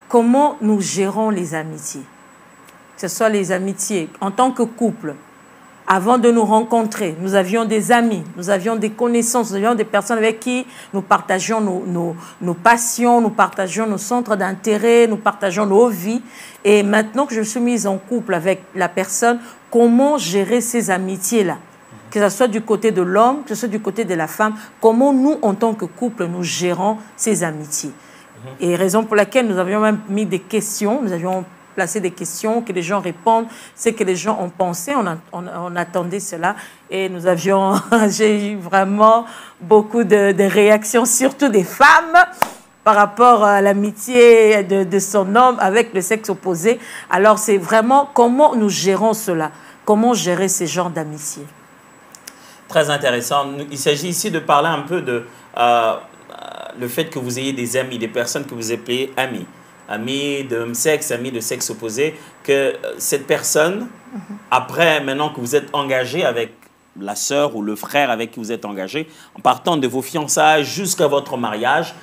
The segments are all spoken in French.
comment nous gérons les amitiés. Que ce soit les amitiés en tant que couple. Avant de nous rencontrer, nous avions des amis, nous avions des connaissances, nous avions des personnes avec qui nous partagions nos passions, nous partagions nos centres d'intérêt, nous partageons nos vies. Et maintenant que je suis mise en couple avec la personne, comment gérer ces amitiés-là? Que ce soit du côté de l'homme, que ce soit du côté de la femme, comment nous, en tant que couple, nous gérons ces amitiés. Et raison pour laquelle nous avions même mis des questions, nous avions placer des questions, que les gens répondent, ce que les gens ont pensé, on attendait cela et nous avions, j'ai eu vraiment beaucoup de réactions, surtout des femmes, par rapport à l'amitié de son homme avec le sexe opposé. Alors c'est vraiment comment nous gérons cela, comment gérer ces genres d'amitié. Très intéressant. Il s'agit ici de parler un peu de le fait que vous ayez des amis, des personnes que vous appelez amis. Amis de même sexe, amis de sexe opposé, que cette personne, après, maintenant que vous êtes engagé avec la sœur ou le frère avec qui vous êtes engagé, en partant de vos fiançailles jusqu'à votre mariage,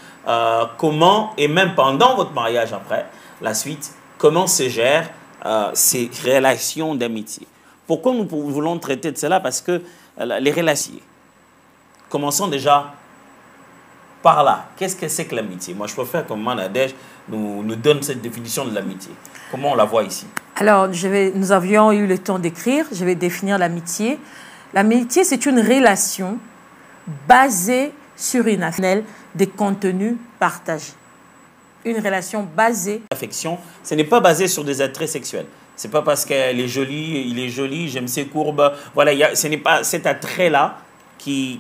comment, et même pendant votre mariage après, la suite, comment se gèrent ces relations d'amitié. Pourquoi nous voulons traiter de cela? Parce que les relations, commençons déjà par là. Qu'est-ce que c'est que l'amitié? Moi, je préfère que Nadège nous donne cette définition de l'amitié. Comment on la voit ici? Alors, nous avions eu le temps d'écrire. Je vais définir l'amitié. L'amitié, c'est une relation basée sur une affection de contenu partagé. Une relation basée... L'affection, ce n'est pas basé sur des attraits sexuels. Ce n'est pas parce qu'elle est jolie, il est joli, j'aime ses courbes. Voilà, ce n'est pas cet attrait-là qui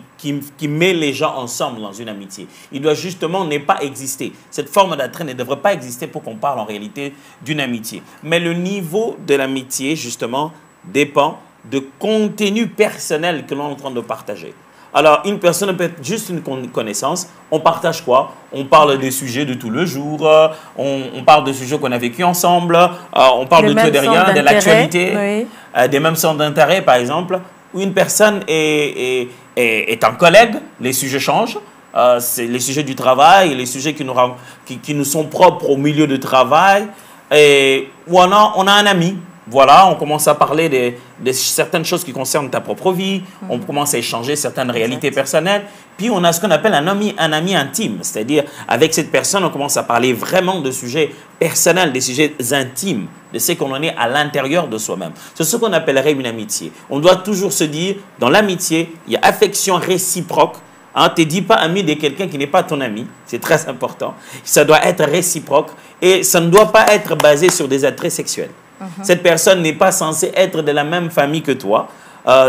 met les gens ensemble dans une amitié. Il doit justement ne pas exister. Cette forme d'attrait ne devrait pas exister pour qu'on parle en réalité d'une amitié. Mais le niveau de l'amitié, justement, dépend de contenu personnel que l'on est en train de partager. Alors, une personne peut être juste une connaissance. On partage quoi? On parle des sujets de tout le jour, on parle de sujets qu'on a vécu ensemble, on parle de tout et de rien, de l'actualité, oui. Des mêmes centres d'intérêt, par exemple. Où une personne est un collègue, les sujets changent. C'est les sujets du travail, les sujets qui nous sont propres au milieu de travail. Ou on a un ami. Voilà, on commence à parler de certaines choses qui concernent ta propre vie. On commence à échanger certaines réalités personnelles. Puis on a ce qu'on appelle un ami intime. C'est-à-dire, avec cette personne, on commence à parler vraiment de sujets personnels, des sujets intimes, de ce qu'on en est à l'intérieur de soi-même. C'est ce qu'on appellerait une amitié. On doit toujours se dire, dans l'amitié, il y a affection réciproque. Hein, ne te dis pas ami de quelqu'un qui n'est pas ton ami. C'est très important. Ça doit être réciproque et ça ne doit pas être basé sur des attraits sexuels. Cette personne n'est pas censée être de la même famille que toi.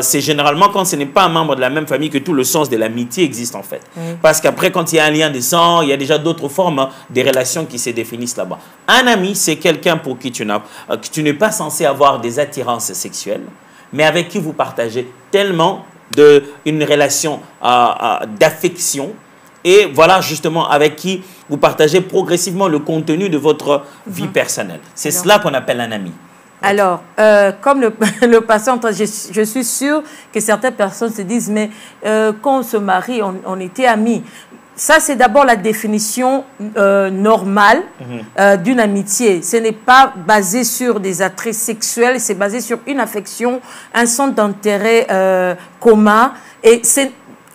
C'est généralement quand ce n'est pas un membre de la même famille que tout le sens de l'amitié existe en fait. Parce qu'après, quand il y a un lien de sang, il y a déjà d'autres formes des relations qui se définissent là-bas. Un ami, c'est quelqu'un pour qui tu n'es pas censé avoir des attirances sexuelles, mais avec qui vous partagez tellement une relation d'affection. Et voilà justement avec qui vous partagez progressivement le contenu de votre vie personnelle. C'est cela qu'on appelle un ami. Alors, comme le patient, je suis sûre que certaines personnes se disent, mais quand on se marie, on était amis. Ça, c'est d'abord la définition normale d'une amitié. Ce n'est pas basé sur des attraits sexuels, c'est basé sur une affection, un centre d'intérêt commun. Et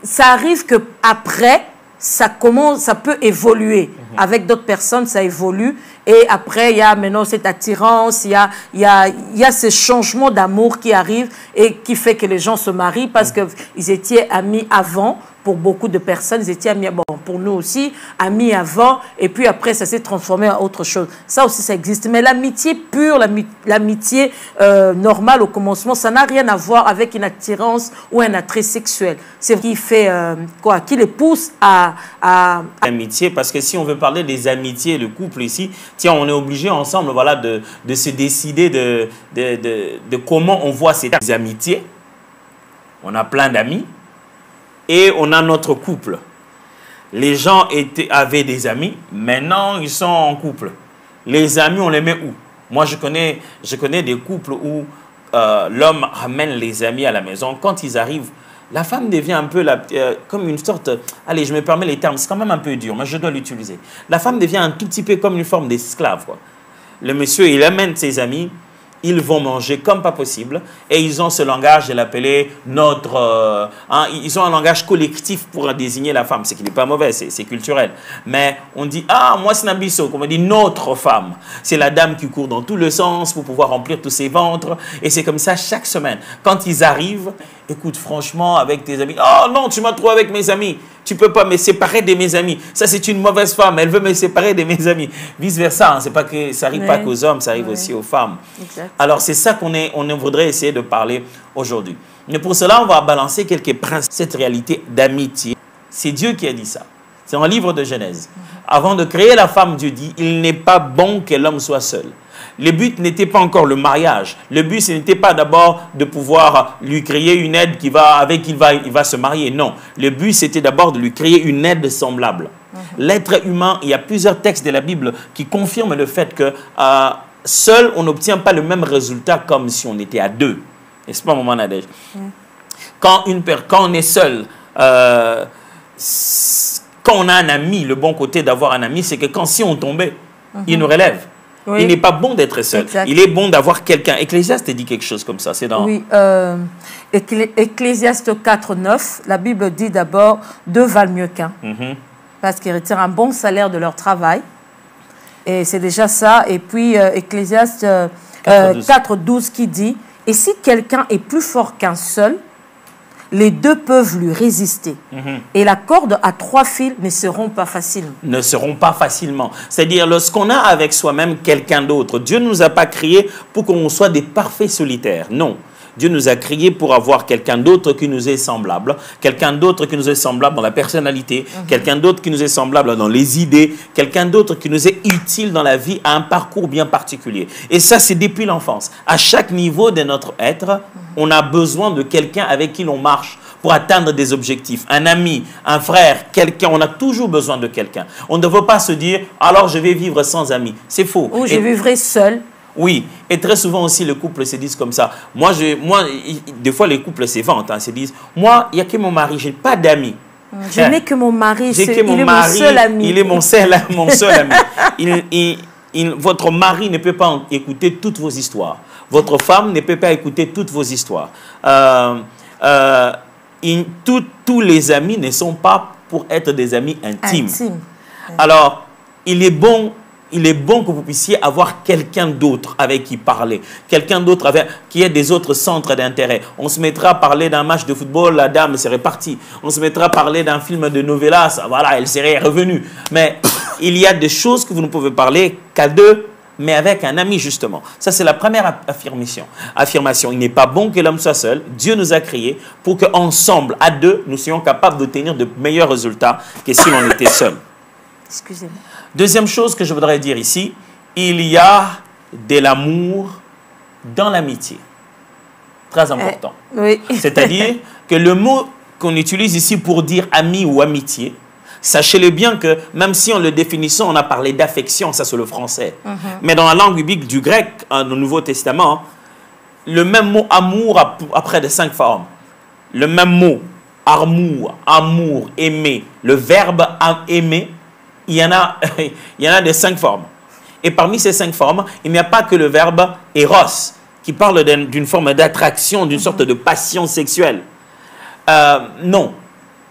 ça arrive qu'après, ça peut évoluer. Avec d'autres personnes, ça évolue. Et après, il y a maintenant cette attirance, il y a ce changement d'amour qui arrive et qui fait que les gens se marient parce qu'ils étaient amis avant. Pour beaucoup de personnes, ils étaient amis, bon, pour nous aussi, amis avant, et puis après, ça s'est transformé en autre chose. Ça aussi, ça existe. Mais l'amitié pure, l'amitié normale au commencement, ça n'a rien à voir avec une attirance ou un attrait sexuel. C'est ce qui fait quoi? Qui les pousse à... Amitié, parce que si on veut parler des amitiés, le couple ici, tiens, on est obligé ensemble, voilà, de se décider de comment on voit ces amitiés. On a plein d'amis. Et on a notre couple. Les gens avaient des amis, maintenant ils sont en couple. Les amis, on les met où? Moi, je connais des couples où l'homme ramène les amis à la maison. Quand ils arrivent, la femme devient un peu comme une sorte, allez, je me permets les termes, c'est quand même un peu dur, mais je dois l'utiliser. La femme devient un tout petit peu comme une forme d'esclave, quoi. Le monsieur, il amène ses amis, ils vont manger comme pas possible et ils ont ce langage de l'appeler notre... ils ont un langage collectif pour désigner la femme, ce qui n'est pas mauvais, c'est culturel. Mais on dit, ah, moi c'est Nabiso, comme on dit notre femme. C'est la dame qui court dans tous les sens pour pouvoir remplir tous ses ventres. Et c'est comme ça chaque semaine. Quand ils arrivent, écoute, franchement, avec tes amis, oh non, tu m'as trouvé avec mes amis. Tu ne peux pas me séparer de mes amis. Ça, c'est une mauvaise femme. Elle veut me séparer de mes amis. Vice-versa. Hein. C'est pas que ça n'arrive pas qu'aux hommes, ça arrive aussi aux femmes. Exact. Alors, c'est ça on voudrait essayer de parler aujourd'hui. Mais pour cela, on va balancer quelques principes. Cette réalité d'amitié, c'est Dieu qui a dit ça. C'est dans le livre de Genèse. Avant de créer la femme, Dieu dit, il n'est pas bon que l'homme soit seul. Le but n'était pas encore le mariage. Le but, ce n'était pas d'abord de pouvoir lui créer une aide avec qui il va se marier. Non. Le but, c'était d'abord de lui créer une aide semblable. L'être humain, il y a plusieurs textes de la Bible qui confirment le fait que seul, on n'obtient pas le même résultat comme si on était à deux. N'est-ce pas, maman Nadège? Quand on est seul, quand on a un ami, le bon côté d'avoir un ami, c'est que si on tombait, il nous relève. Oui. Il n'est pas bon d'être seul. Exact. Il est bon d'avoir quelqu'un. Ecclésiaste dit quelque chose comme ça. C'est dans... Oui. Ecclésiaste 4:9, la Bible dit d'abord « deux valent mieux qu'un parce qu'ils retirent un bon salaire de leur travail. Et c'est déjà ça. Et puis Ecclésiaste 4:12 qui dit « Et si quelqu'un est plus fort qu'un seul, les deux peuvent lui résister. Et la corde à 3 fils ne seront pas facilement. Ne seront pas facilement. C'est-à-dire, lorsqu'on a avec soi-même quelqu'un d'autre, Dieu ne nous a pas créés pour qu'on soit des parfaits solitaires. Non. Dieu nous a créés pour avoir quelqu'un d'autre qui nous est semblable, quelqu'un d'autre qui nous est semblable dans la personnalité, quelqu'un d'autre qui nous est semblable dans les idées, quelqu'un d'autre qui nous est utile dans la vie à un parcours bien particulier. Et ça, c'est depuis l'enfance. À chaque niveau de notre être, on a besoin de quelqu'un avec qui l'on marche pour atteindre des objectifs. Un ami, un frère, quelqu'un, on a toujours besoin de quelqu'un. On ne veut pas se dire, alors je vais vivre sans amis. C'est faux. Ou je vivrai seul. Oui, et très souvent aussi, les couples se disent comme ça. Moi, des fois, les couples se vantent, se disent, moi, il n'y a que mon mari, je n'ai pas d'amis. Je n'ai que mon mari, il est mon seul ami. Il est mon seul ami. Votre mari ne peut pas écouter toutes vos histoires. Votre femme ne peut pas écouter toutes vos histoires. Tous les amis ne sont pas pour être des amis intimes. Alors, il est bon que vous puissiez avoir quelqu'un d'autre avec qui parler, quelqu'un d'autre qui ait des autres centres d'intérêt. On se mettra à parler d'un match de football, la dame serait partie. On se mettra à parler d'un film de novelas, voilà, elle serait revenue. Mais il y a des choses que vous ne pouvez parler qu'à deux, mais avec un ami, justement. Ça, c'est la première affirmation. Il n'est pas bon que l'homme soit seul. Dieu nous a créés pour qu'ensemble, à deux, nous soyons capables d'obtenir de meilleurs résultats que si l'on était seul. Excusez-moi. Deuxième chose que je voudrais dire ici, il y a de l'amour dans l'amitié. Très important. Oui. C'est-à-dire que le mot qu'on utilise ici pour dire ami ou amitié, sachez-le bien que même si en le définissant, on a parlé d'affection, ça c'est le français. Mais dans la langue biblique du grec, dans le Nouveau Testament, le même mot amour a près de 5 formes. Le même mot amour, aimer, le verbe aimer, il y en a de 5 formes. Et parmi ces 5 formes, il n'y a pas que le verbe eros, qui parle d'une forme d'attraction, d'une sorte de passion sexuelle. Non.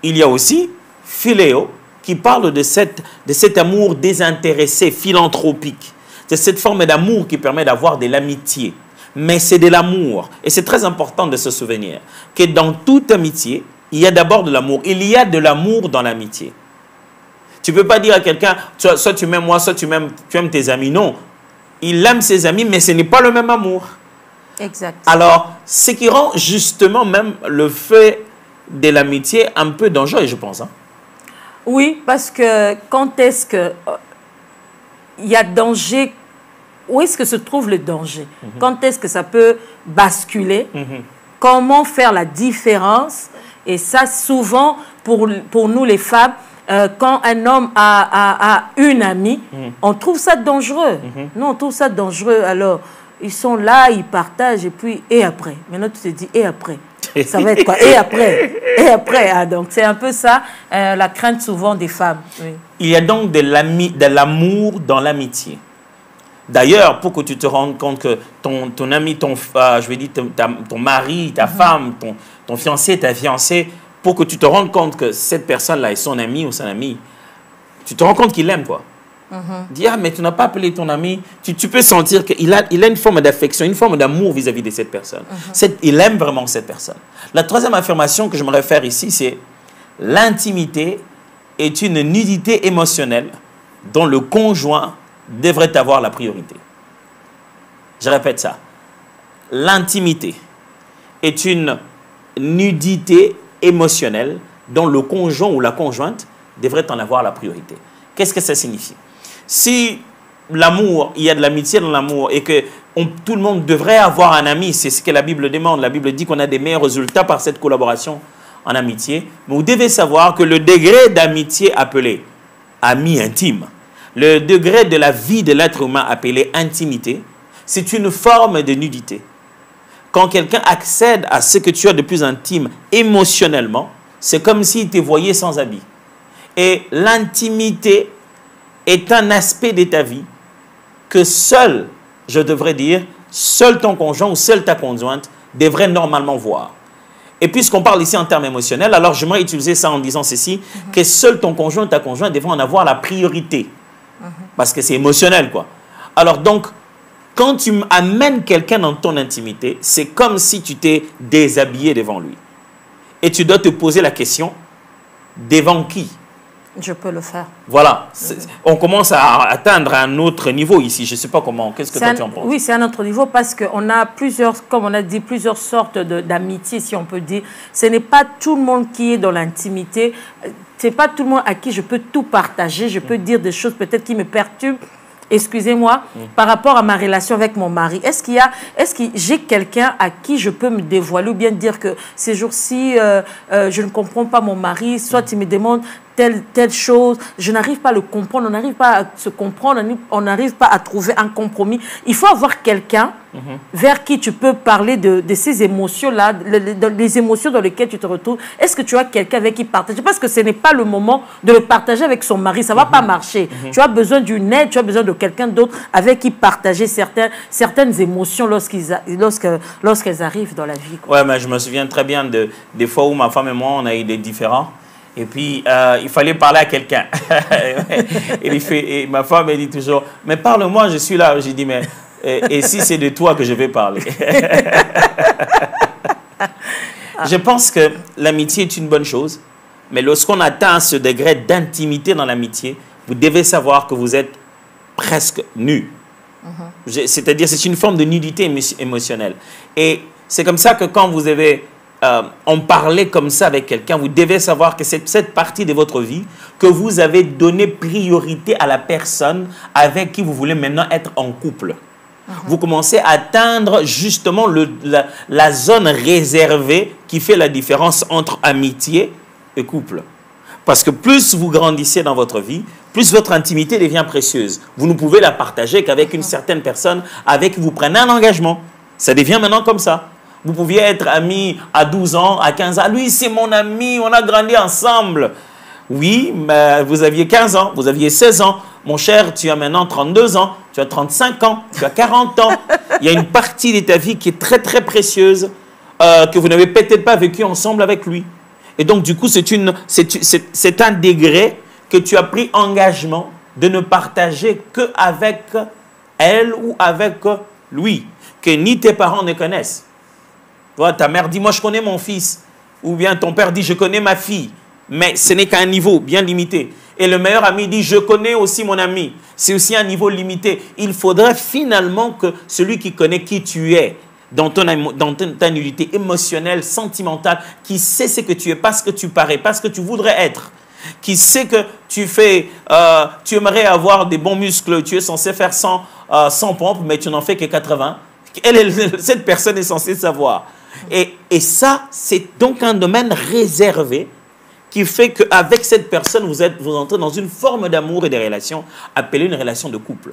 Il y a aussi philéo, qui parle de cet amour désintéressé, philanthropique. C'est cette forme d'amour qui permet d'avoir de l'amitié. Mais c'est de l'amour. Et c'est très important de se souvenir que dans toute amitié, il y a d'abord de l'amour. Il y a de l'amour dans l'amitié. Tu ne peux pas dire à quelqu'un, soit tu m'aimes moi, soit tu aimes tes amis. Non. Il aime ses amis, mais ce n'est pas le même amour. Exact. Alors, ce qui rend justement même le fait de l'amitié un peu dangereux, je pense. Oui, parce que quand est-ce que il y a danger, où est-ce que se trouve le danger? Quand est-ce que ça peut basculer? Comment faire la différence? Et ça, souvent, pour nous les femmes, quand un homme a une amie, on trouve ça dangereux. Non, on trouve ça dangereux. Alors, ils sont là, ils partagent, et puis, et après? Maintenant, tu te dis, et après? Ça va être quoi? Et après? Et après, ah, donc c'est un peu ça, la crainte souvent des femmes. Oui. Il y a donc de l'amour dans l'amitié. D'ailleurs, pour que tu te rendes compte que ton ami, je vais dire ton mari, ta femme, ton fiancé, ta fiancée, pour que tu te rendes compte que cette personne-là est son ami ou son ami, tu te rends compte qu'il l'aime, quoi. Dis, ah, mais tu n'as pas appelé ton ami. Tu peux sentir qu'il a une forme d'affection, une forme d'amour vis-à-vis de cette personne. Il aime vraiment cette personne. La troisième affirmation que je me réfère ici, c'est l'intimité est une nudité émotionnelle dont le conjoint devrait avoir la priorité. Je répète ça. L'intimité est une nudité émotionnelle dont le conjoint ou la conjointe devrait en avoir la priorité. Qu'est-ce que ça signifie? Si l'amour, il y a de l'amitié dans l'amour et que tout le monde devrait avoir un ami, c'est ce que la Bible demande. La Bible dit qu'on a des meilleurs résultats par cette collaboration en amitié. Mais vous devez savoir que le degré d'amitié appelé ami intime, le degré de la vie de l'être humain appelé intimité, c'est une forme de nudité. Quand quelqu'un accède à ce que tu as de plus intime émotionnellement, c'est comme s'il te voyait sans habit. Et l'intimité est un aspect de ta vie que seul, je devrais dire, seul ton conjoint ou seule ta conjointe devrait normalement voir. Et puisqu'on parle ici en termes émotionnels, alors j'aimerais utiliser ça en disant ceci, que seul ton conjoint ou ta conjointe devrait en avoir la priorité. Parce que c'est émotionnel, quoi. Alors donc, quand tu amènes quelqu'un dans ton intimité, c'est comme si tu t'es déshabillé devant lui. Et tu dois te poser la question, devant qui? Je peux le faire. Voilà. On commence à atteindre un autre niveau ici. Je ne sais pas comment. Qu'est-ce que toi tu en penses? Oui, c'est un autre niveau parce qu'on a plusieurs, comme on a dit, plusieurs sortes d'amitié, si on peut dire. Ce n'est pas tout le monde qui est dans l'intimité. Ce n'est pas tout le monde à qui je peux tout partager. Je peux dire des choses peut-être qui me perturbent. Excusez-moi, par rapport à ma relation avec mon mari, est-ce que j'ai quelqu'un à qui je peux me dévoiler ou bien dire que ces jours-ci, je ne comprends pas mon mari, soit il me demande telle chose, je n'arrive pas à le comprendre, on n'arrive pas à se comprendre, on n'arrive pas à trouver un compromis. Il faut avoir quelqu'un vers qui tu peux parler de ces émotions-là, les émotions dans lesquelles tu te retrouves. Est-ce que tu as quelqu'un avec qui partager? Parce que ce n'est pas le moment de le partager avec son mari, ça ne va pas marcher. Tu as besoin d'une aide, tu as besoin de quelqu'un d'autre avec qui partager certaines émotions lorsqu'elles arrivent dans la vie. Ouais, mais je me souviens très bien des fois où ma femme et moi, on a eu des différends. Et puis, il fallait parler à quelqu'un. Et ma femme, elle dit toujours, mais parle-moi, je suis là. J'ai dit, mais et si c'est de toi que je vais parler? Je pense que l'amitié est une bonne chose, mais lorsqu'on atteint ce degré d'intimité dans l'amitié, vous devez savoir que vous êtes presque nus. C'est-à-dire, c'est une forme de nudité émotionnelle. Et c'est comme ça que quand vous avez... en parler comme ça avec quelqu'un, vous devez savoir que c'est cette partie de votre vie que vous avez donné priorité à la personne avec qui vous voulez maintenant être en couple. Vous commencez à atteindre justement la zone réservée qui fait la différence entre amitié et couple. Parce que plus vous grandissez dans votre vie, plus votre intimité devient précieuse. Vous ne pouvez la partager qu'avec une certaine personne avec qui vous prenez un engagement. Ça devient maintenant comme ça. Vous pouviez être amis à 12 ans, à 15 ans. Lui, c'est mon ami, on a grandi ensemble. Oui, mais vous aviez 15 ans, vous aviez 16 ans. Mon cher, tu as maintenant 32 ans, tu as 35 ans, tu as 40 ans. Il y a une partie de ta vie qui est très, très précieuse, que vous n'avez peut-être pas vécu ensemble avec lui. Et donc, du coup, c'est un degré que tu as pris engagement de ne partager qu'avec elle ou avec lui, que ni tes parents ne connaissent. Voilà, ta mère dit, moi je connais mon fils. Ou bien ton père dit, je connais ma fille. Mais ce n'est qu'à un niveau bien limité. Et le meilleur ami dit, je connais aussi mon ami. C'est aussi un niveau limité. Il faudrait finalement que celui qui connaît qui tu es, dans ta nudité émotionnelle, sentimentale, qui sait ce que tu es, pas ce que tu parais, pas ce que tu voudrais être, qui sait que tu aimerais avoir des bons muscles, tu es censé faire 100 pompes, mais tu n'en fais que 80. Cette personne est censée savoir. Et ça, c'est donc un domaine réservé qui fait qu'avec cette personne, vous entrez dans une forme d'amour et de relation appelée une relation de couple.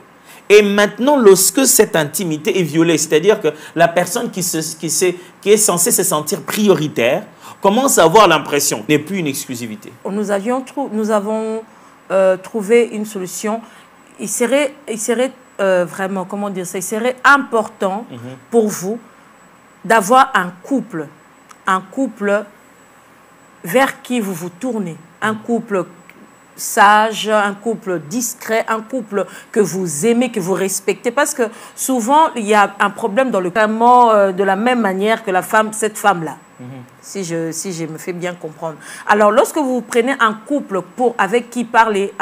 Et maintenant, lorsque cette intimité est violée, c'est-à-dire que la personne qui est censée se sentir prioritaire commence à avoir l'impression qu'il n'est plus une exclusivité. Nous avons trouvé une solution. Il serait vraiment, comment dire ça, il serait important pour vous d'avoir un couple vers qui vous vous tournez, un couple sage, un couple discret, un couple que vous aimez, que vous respectez. Parce que souvent, il y a un problème dans le vraiment de la même manière que cette femme-là. Si je me fais bien comprendre. Alors, lorsque vous prenez un couple avec qui parler,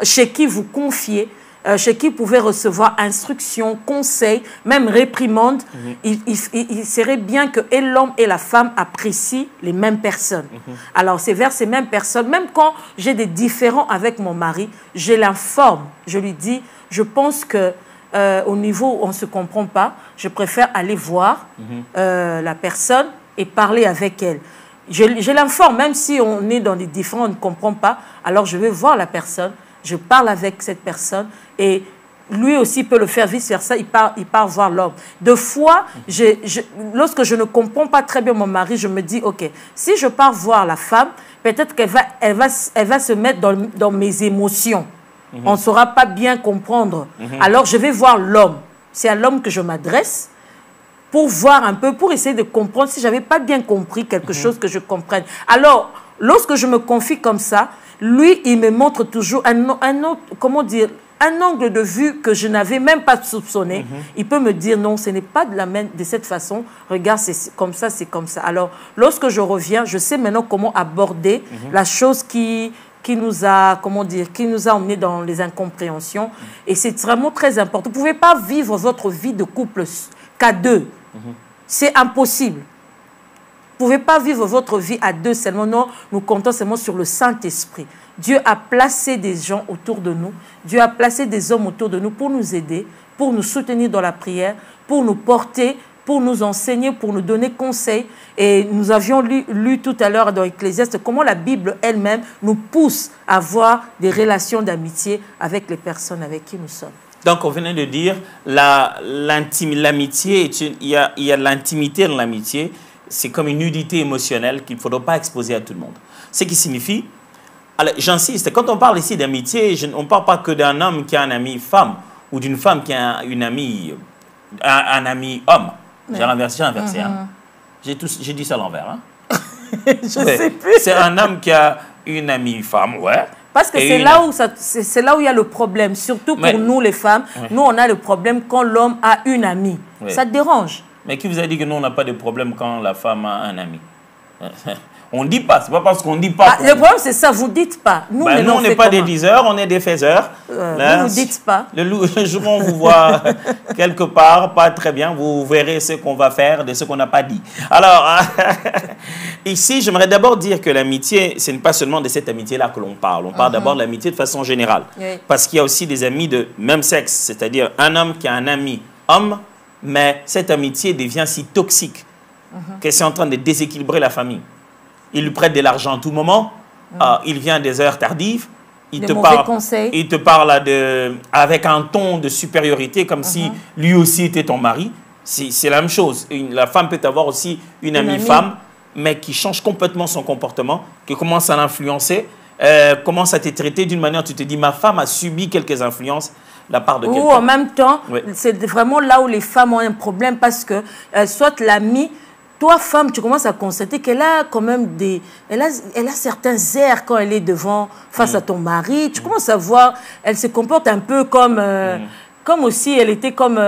chez qui vous confiez, chez qui vous pouvez recevoir instructions, conseils, même réprimandes, il serait bien que et l'homme et la femme apprécient les mêmes personnes. Alors, c'est vers ces mêmes personnes, même quand j'ai des différends avec mon mari, je l'informe, je lui dis, je pense que au niveau où on ne se comprend pas, je préfère aller voir la personne et parler avec elle. Je l'informe, même si on est dans des différends, on ne comprend pas, alors je vais voir la personne, je parle avec cette personne et lui aussi peut le faire vice-versa, il part voir l'homme. Deux fois, lorsque je ne comprends pas très bien mon mari, je me dis, ok, si je pars voir la femme, peut-être qu'elle va se mettre dans mes émotions. On ne saura pas bien comprendre. Alors, je vais voir l'homme. C'est à l'homme que je m'adresse pour voir un peu, pour essayer de comprendre si je n'avais pas bien compris quelque chose que je comprenne. Alors, lorsque je me confie comme ça, lui, il me montre toujours un autre, comment dire, un angle de vue que je n'avais même pas soupçonné. Il peut me dire non, ce n'est pas de cette façon. Regarde, c'est comme ça, c'est comme ça. Alors, lorsque je reviens, je sais maintenant comment aborder la chose qui nous a, comment dire, qui nous a emmenés dans les incompréhensions. Et c'est vraiment très important. Vous ne pouvez pas vivre votre vie de couple qu'à deux. C'est impossible. Vous ne pouvez pas vivre votre vie à deux seulement. Non, nous comptons seulement sur le Saint-Esprit. Dieu a placé des gens autour de nous. Dieu a placé des hommes autour de nous pour nous aider, pour nous soutenir dans la prière, pour nous porter, pour nous enseigner, pour nous donner conseil. Et nous avions lu tout à l'heure dans Ecclésiaste comment la Bible elle-même nous pousse à avoir des relations d'amitié avec les personnes avec qui nous sommes. Donc, on venait de dire, l'amitié, il y a l'intimité dans l'amitié, c'est comme une nudité émotionnelle qu'il ne faudra pas exposer à tout le monde. Ce qui signifie, j'insiste, quand on parle ici d'amitié, on ne parle pas que d'un homme qui a un ami femme ou d'une femme qui a un ami homme. J'ai inversé. Hein. J'ai dit ça à l'envers. Hein. Je sais plus. C'est un homme qui a une amie femme, ouais. Parce que c'est là où il y a le problème, surtout pour nous les femmes. Nous, on a le problème quand l'homme a une amie. Ça te dérange. Mais qui vous a dit que nous, on n'a pas de problème quand la femme a un ami? On ne dit pas, c'est pas parce qu'on ne dit pas. Le problème, c'est ça, vous ne dites pas. Nous, nous on n'est pas des diseurs, on est des faiseurs. Vous ne dites pas. Le jour où on vous voit quelque part, pas très bien, vous verrez ce qu'on va faire de ce qu'on n'a pas dit. Alors, ici, j'aimerais d'abord dire que l'amitié, ce n'est pas seulement de cette amitié-là que l'on parle. On parle d'abord de l'amitié de façon générale. Oui. Parce qu'il y a aussi des amis de même sexe, c'est-à-dire un homme qui a un ami homme, mais cette amitié devient si toxique que c'est en train de déséquilibrer la famille. Il lui prête de l'argent à tout moment, il vient à des heures tardives, il te parle avec un ton de supériorité, comme si lui aussi était ton mari. C'est la même chose. La femme peut avoir aussi une amie femme, mais qui change complètement son comportement, qui commence à l'influencer, commence à te traiter d'une manière, tu te dis, ma femme a subi quelques influences de la part de quelqu'un. Ou en même temps, c'est vraiment là où les femmes ont un problème, parce que soit l'amie, toi, femme, tu commences à constater qu'elle a quand même elle a certains airs quand elle est face à ton mari. Tu commences à voir, elle se comporte un peu comme aussi, elle était comme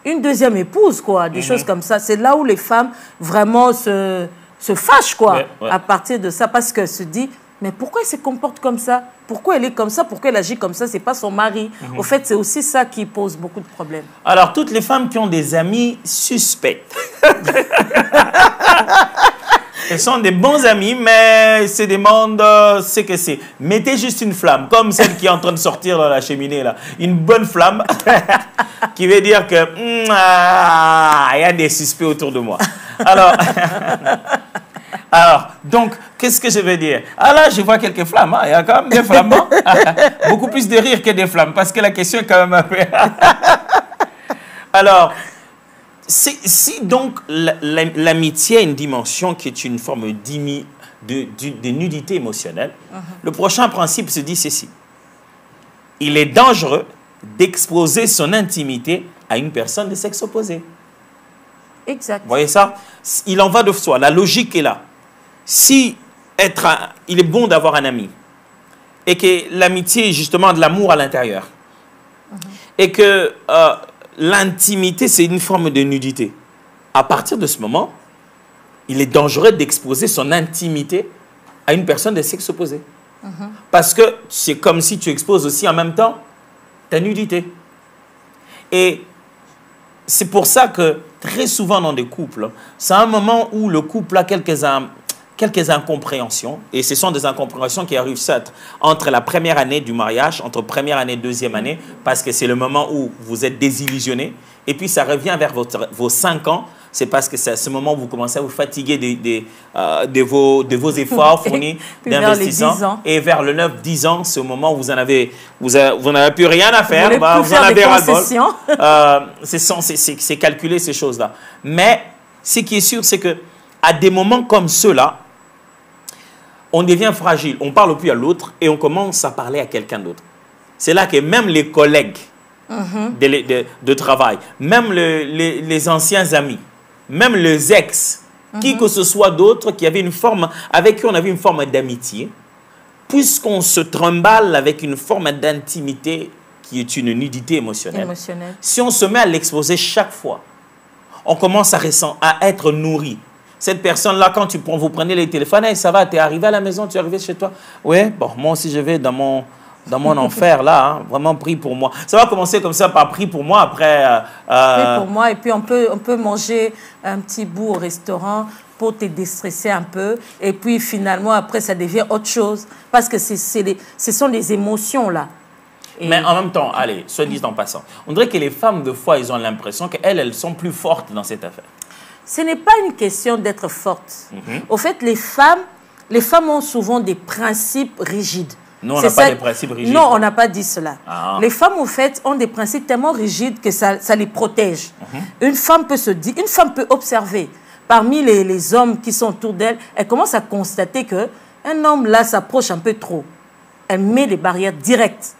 une deuxième épouse, quoi. Des choses comme ça. C'est là où les femmes vraiment se fâchent, quoi, à partir de ça. Parce qu'elle se dit, mais pourquoi elle se comporte comme ça? Pourquoi elle est comme ça? Pourquoi elle agit comme ça? Ce n'est pas son mari. Au fait, c'est aussi ça qui pose beaucoup de problèmes. Alors, toutes les femmes qui ont des amis suspects. Elles sont des bons amis, mais se demandent ce que c'est. Mettez juste une flamme, comme celle qui est en train de sortir dans la cheminée, là. Une bonne flamme qui veut dire que il y a des suspects autour de moi. Alors, Alors, donc, qu'est-ce que je veux dire? Ah là, je vois quelques flammes. Hein. Il y a quand même des flammes. Beaucoup plus de rire que des flammes, parce que la question est quand même un peu... Alors, si donc l'amitié a une dimension qui est une forme de nudité émotionnelle, le prochain principe se dit ceci. Il est dangereux d'exposer son intimité à une personne de sexe opposé. Exact. Vous voyez ça? Il en va de soi. La logique est là. Si il est bon d'avoir un ami et que l'amitié est justement de l'amour à l'intérieur et que l'intimité, c'est une forme de nudité. À partir de ce moment, il est dangereux d'exposer son intimité à une personne de sexe opposé. Parce que c'est comme si tu exposes aussi en même temps ta nudité. Et c'est pour ça que très souvent dans des couples, c'est un moment où le couple a quelques incompréhensions, et ce sont des incompréhensions qui arrivent certes entre la première année du mariage, entre première année et deuxième année, parce que c'est le moment où vous êtes désillusionné, et puis ça revient vers vos 5 ans, c'est parce que c'est à ce moment où vous commencez à vous fatiguer de vos efforts fournis d'investissement, et vers le 9-10 ans, c'est au moment où vous n'avez plus rien à faire, vous en avez ras-le-bol. C'est calculer ces choses-là. Mais ce qui est sûr, c'est que à des moments comme ceux-là, on devient fragile, on ne parle plus à l'autre et on commence à parler à quelqu'un d'autre. C'est là que même les collègues de travail, même les anciens amis, même les ex, qui que ce soit d'autres avec qui on avait une forme d'amitié, puisqu'on se trimballe avec une forme d'intimité qui est une nudité émotionnelle. Si on se met à l'exposer chaque fois, on commence à être nourri. Cette personne-là, quand vous prenez les téléphones, hey, ça va, tu es arrivé à la maison, tu es arrivé chez toi. Oui, bon, moi aussi je vais dans mon enfer là, hein, vraiment prie pour moi. Ça va commencer comme ça par prie pour moi, après... Prie pour moi, et puis on peut manger un petit bout au restaurant pour te déstresser un peu, et puis finalement après ça devient autre chose, parce que ce sont les émotions là. Et... Mais en même temps, allez, soit dit en passant, on dirait que les femmes de foi, ils ont l'impression qu'elles sont plus fortes dans cette affaire. Ce n'est pas une question d'être forte. Au fait, les femmes ont souvent des principes rigides. Nous, on n'a pas des principes rigides. Non, on n'a pas dit cela. Les femmes, au fait, ont des principes tellement rigides que ça les protège. Une femme peut observer. Parmi les hommes qui sont autour d'elle, elle commence à constater qu'un homme, là, s'approche un peu trop. Elle met des barrières directes.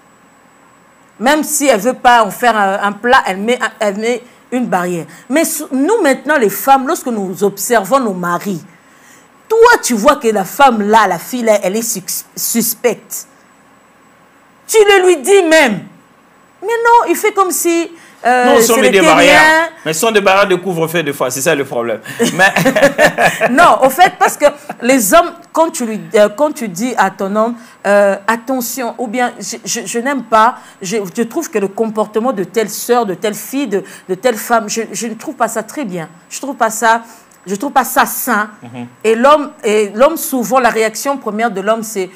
Même si elle ne veut pas en faire un plat, elle met une barrière. Mais nous, maintenant, les femmes, lorsque nous observons nos maris, toi, tu vois que la femme, là, la fille, là, elle est suspecte. Tu le lui dis même. Mais non, il fait comme si... non, ce sont des barrières. Mais ce sont des barrières de couvre-feu des fois, c'est ça le problème. Mais... non, au fait, parce que les hommes, quand tu dis à ton homme, attention, ou bien je n'aime pas, je trouve que le comportement de telle sœur, de telle fille, de telle femme, je ne trouve pas ça très bien. Je trouve pas ça sain. Et l'homme, souvent, la réaction première de l'homme, c'est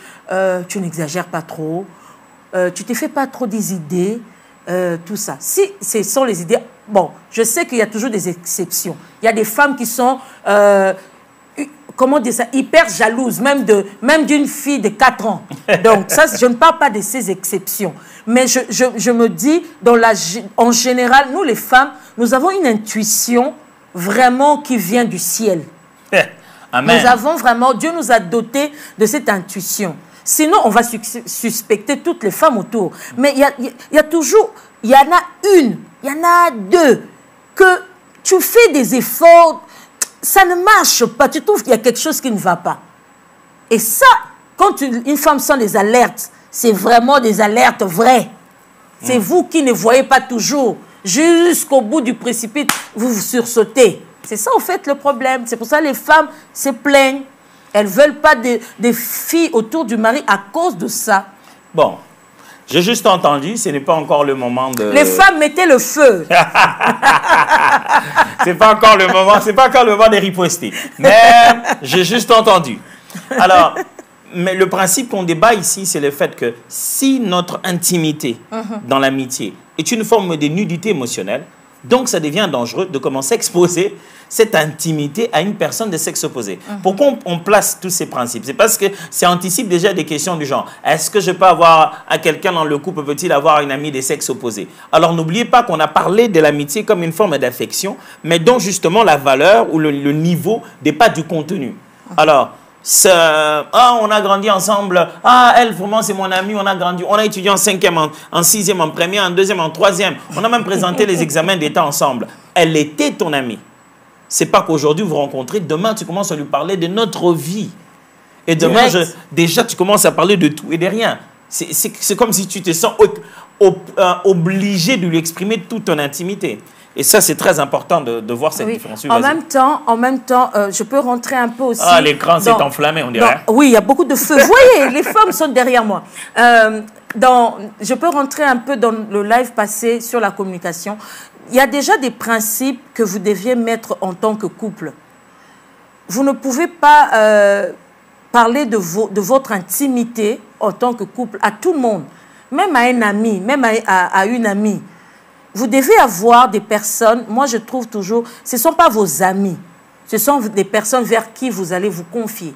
tu n'exagères pas trop, tu ne te fais pas trop des idées. Tout ça. Si ce sont les idées... Bon, je sais qu'il y a toujours des exceptions. Il y a des femmes qui sont, comment dire ça, hyper jalouses, même d'une fille de 4 ans. Donc, ça, je ne parle pas de ces exceptions. Mais je me dis, en général, nous, les femmes, nous avons une intuition vraiment qui vient du ciel. Amen. Nous avons vraiment... Dieu nous a dotés de cette intuition. Sinon, on va suspecter toutes les femmes autour. Mais il y a toujours, il y en a une, il y en a deux, que tu fais des efforts, ça ne marche pas. Tu trouves qu'il y a quelque chose qui ne va pas. Et ça, quand une femme sent des alertes, c'est vraiment des alertes vraies. C'est vous qui ne voyez pas toujours. Jusqu'au bout du précipice, vous vous sursautez. C'est ça, en fait, le problème. C'est pour ça que les femmes se plaignent. Elles ne veulent pas des filles autour du mari à cause de ça. Bon, j'ai juste entendu, ce n'est pas encore le moment de... Les femmes mettaient le feu. C'est pas encore le moment de riposter. Mais j'ai juste entendu. Alors, mais le principe qu'on débat ici, c'est le fait que si notre intimité dans l'amitié est une forme de nudité émotionnelle, Donc, ça devient dangereux de commencer à exposer cette intimité à une personne de sexe opposé. Pourquoi on place tous ces principes? C'est parce que ça anticipe déjà des questions du genre. Est-ce que je peux avoir à quelqu'un dans le couple, peut-il avoir une amie des sexes opposés? Alors, n'oubliez pas qu'on a parlé de l'amitié comme une forme d'affection, mais dont justement la valeur ou le niveau n'est pas du contenu. Alors, on a grandi ensemble, elle vraiment c'est mon amie, on a grandi, on a étudié en 5e, en 6e, en première, en 2e, en 3e, on a même présenté les examens d'État ensemble. Elle était ton amie. C'est pas qu'aujourd'hui vous rencontrez, demain tu commences à lui parler de notre vie. Et demain, déjà tu commences à parler de tout et de rien. C'est comme si tu te sens obligé de lui exprimer toute ton intimité. Et ça, c'est très important de voir cette différence. En même temps, je peux rentrer un peu aussi... Ah, l'écran s'est enflammé, on dirait. Oui, il y a beaucoup de feu. Vous voyez, les femmes sont derrière moi. Je peux rentrer un peu dans le live passé sur la communication. Il y a déjà des principes que vous deviez mettre en tant que couple. Vous ne pouvez pas parler de votre intimité en tant que couple à tout le monde, même à un ami, même à une amie. Vous devez avoir des personnes, moi je trouve toujours, ce ne sont pas vos amis, ce sont des personnes vers qui vous allez vous confier.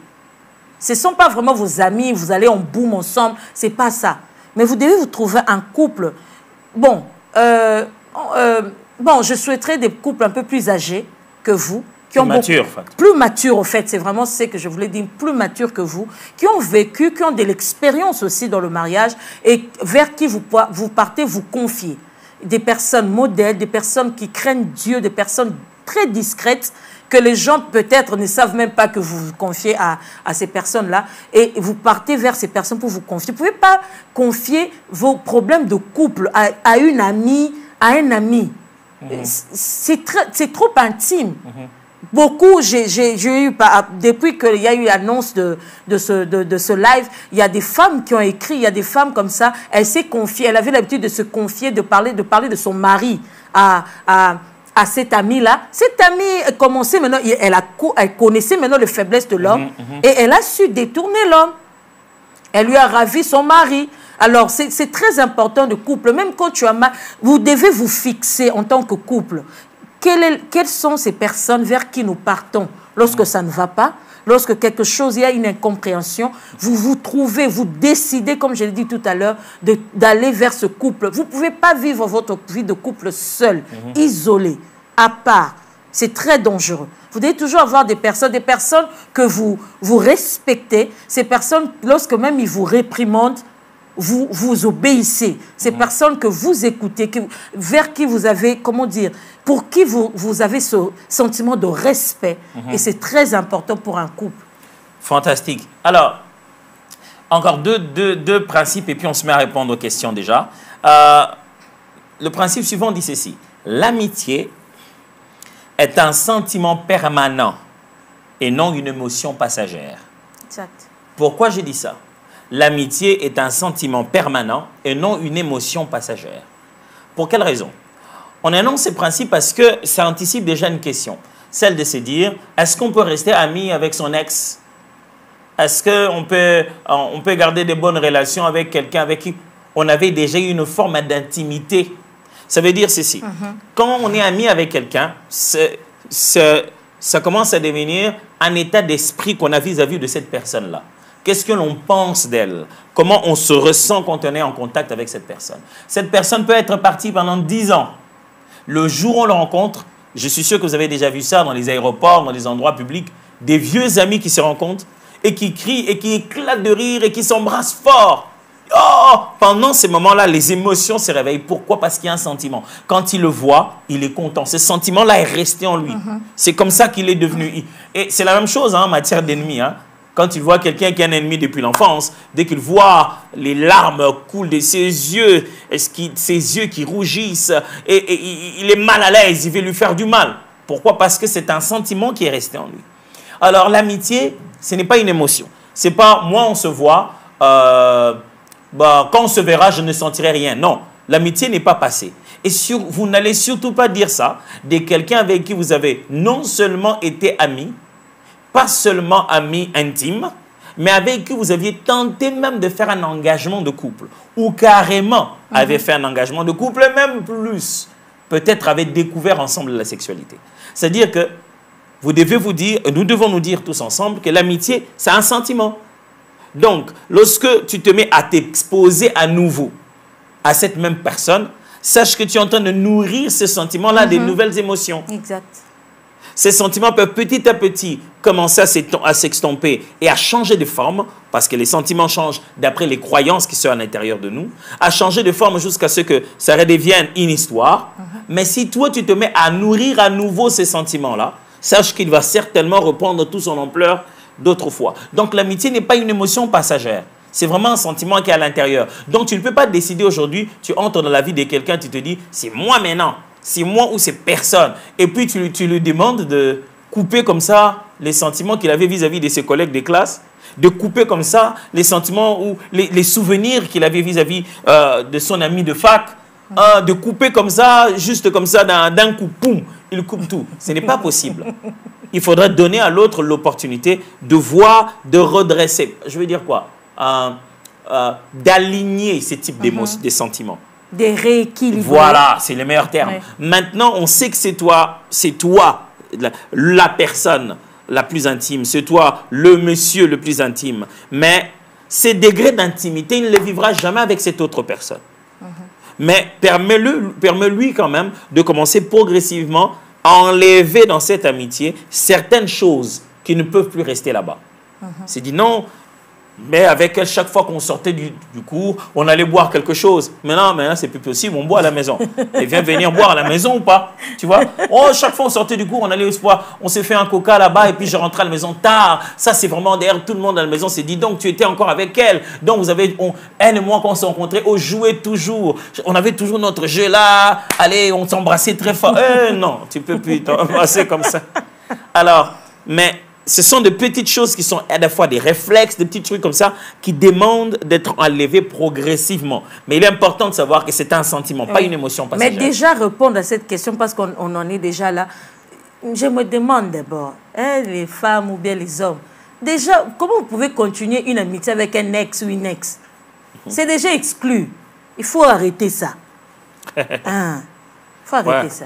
Ce ne sont pas vraiment vos amis, vous allez en boum ensemble, ce n'est pas ça. Mais vous devez vous trouver un couple. Bon, je souhaiterais des couples un peu plus âgés que vous. Plus matures, en fait. C'est vraiment ce que je voulais dire, plus matures que vous, qui ont vécu, qui ont de l'expérience aussi dans le mariage et vers qui vous partez vous confier. Des personnes modèles, des personnes qui craignent Dieu, des personnes très discrètes, que les gens peut-être ne savent même pas que vous vous confiez à ces personnes-là, et vous partez vers ces personnes pour vous confier. Vous ne pouvez pas confier vos problèmes de couple à une amie, à un ami. C'est trop intime. Beaucoup, j'ai eu, depuis qu'il y a eu l'annonce de ce live, il y a des femmes qui ont écrit, il y a des femmes comme ça, elle s'est confiée, elle avait l'habitude de se confier, de parler de son mari à cette amie-là. Cette amie commençait maintenant, elle connaissait maintenant les faiblesses de l'homme et elle a su détourner l'homme. Elle lui a ravi son mari. Alors, c'est très important de couple, même quand tu as mal, vous devez vous fixer en tant que couple. Quelles sont ces personnes vers qui nous partons lorsque ça ne va pas, lorsque quelque chose, il y a une incompréhension, vous vous trouvez, vous décidez, comme je l'ai dit tout à l'heure, d'aller vers ce couple. Vous ne pouvez pas vivre votre vie de couple seul, isolé, à part. C'est très dangereux. Vous devez toujours avoir des personnes que vous respectez, ces personnes, lorsque même ils vous réprimandent, vous obéissez. Ces personnes que vous écoutez, vers qui vous avez, comment dire, pour qui vous avez ce sentiment de respect. Et c'est très important pour un couple. Fantastique. Alors, encore deux principes et puis on se met à répondre aux questions déjà. Le principe suivant dit ceci. L'amitié est un sentiment permanent et non une émotion passagère. Exact. Pourquoi j'ai dit ça? L'amitié est un sentiment permanent et non une émotion passagère. Pour quelle raison? On énonce ces principes parce que ça anticipe déjà une question. Celle de se dire, est-ce qu'on peut rester ami avec son ex? Est-ce qu'on peut garder de bonnes relations avec quelqu'un avec qui on avait déjà eu une forme d'intimité? Ça veut dire ceci. Quand on est ami avec quelqu'un, ça commence à devenir un état d'esprit qu'on a vis-à-vis de cette personne-là. Qu'est-ce que l'on pense d'elle? Comment on se ressent quand on est en contact avec cette personne? Cette personne peut être partie pendant 10 ans. Le jour où on le rencontre, je suis sûr que vous avez déjà vu ça dans les aéroports, dans les endroits publics, des vieux amis qui se rencontrent et qui crient et qui éclatent de rire et qui s'embrassent fort. Oh! Pendant ces moments-là, les émotions se réveillent. Pourquoi? Parce qu'il y a un sentiment. Quand il le voit, il est content. Ce sentiment-là est resté en lui. C'est comme ça qu'il est devenu. Et c'est la même chose en matière d'ennemis. Quand il voit quelqu'un qui est un ennemi depuis l'enfance, dès qu'il voit les larmes couler de ses yeux qui rougissent, et il est mal à l'aise, il veut lui faire du mal. Pourquoi? Parce que c'est un sentiment qui est resté en lui. Alors l'amitié, ce n'est pas une émotion. C'est pas, moi on se voit, quand on se verra, je ne sentirai rien. Non, l'amitié n'est pas passée. Et vous n'allez surtout pas dire ça de quelqu'un avec qui vous avez non seulement été amis, pas seulement amis intimes, mais avec qui vous aviez tenté même de faire un engagement de couple, ou carrément avez fait un engagement de couple, même plus. peut-être avaient découvert ensemble la sexualité. C'est-à-dire que vous devez vous dire, nous devons nous dire tous ensemble que l'amitié, c'est un sentiment. Donc, lorsque tu te mets à t'exposer à nouveau à cette même personne, sache que tu es en train de nourrir ce sentiment-là des nouvelles émotions. Exact. Ces sentiments peuvent petit à petit commencer à s'extomper et à changer de forme, parce que les sentiments changent d'après les croyances qui sont à l'intérieur de nous, à changer de forme jusqu'à ce que ça redevienne une histoire. Mais si toi, tu te mets à nourrir à nouveau ces sentiments-là, sache qu'il va certainement reprendre toute son ampleur d'autrefois. Donc l'amitié n'est pas une émotion passagère. C'est vraiment un sentiment qui est à l'intérieur. Donc tu ne peux pas décider aujourd'hui, tu entres dans la vie de quelqu'un, tu te dis, c'est moi maintenant. C'est moi ou c'est personne. Et puis tu lui demandes de couper comme ça les sentiments qu'il avait vis-à-vis de ses collègues de classe, de couper comme ça les sentiments ou les souvenirs qu'il avait vis-à-vis de son ami de fac, de couper comme ça, juste comme ça, d'un coup, poum, il coupe tout. Ce n'est pas possible. Il faudrait donner à l'autre l'opportunité de voir, de redresser. Je veux dire quoi? D'aligner ces types d'émotions, des sentiments. Des rééquilibres. Voilà, c'est le meilleur terme. Ouais. Maintenant, on sait que c'est toi, la personne la plus intime, c'est toi, le monsieur le plus intime. Mais ces degrés d'intimité, il ne les vivra jamais avec cette autre personne. Mais permets-lui quand même de commencer progressivement à enlever dans cette amitié certaines choses qui ne peuvent plus rester là-bas. C'est dit non. Mais avec elle, chaque fois qu'on sortait du cours, on allait boire quelque chose. Maintenant, c'est plus possible, on boit à la maison. Et viens venir boire à la maison ou pas? Tu vois? Oh, chaque fois on sortait du cours, on allait boire, on s'est fait un coca là-bas et puis je rentrais à la maison tard. Ça, c'est vraiment derrière tout le monde à la maison s'est dit, donc tu étais encore avec elle. Donc elle et moi, quand on s'est rencontrés, on jouait toujours. On avait toujours notre jeu là. Allez, on s'embrassait très fort. Non, tu peux plus t'embrasser comme ça. Alors, mais ce sont de petites choses qui sont à la fois des réflexes, des petits trucs comme ça, qui demandent d'être enlevés progressivement. Mais il est important de savoir que c'est un sentiment, pas une émotion passagère. Mais déjà répondre à cette question, parce qu'on en est déjà là, je me demande d'abord, les femmes ou bien les hommes, déjà, comment vous pouvez continuer une amitié avec un ex ou une ex? C'est déjà exclu. Il faut arrêter ça. Il faut arrêter ça.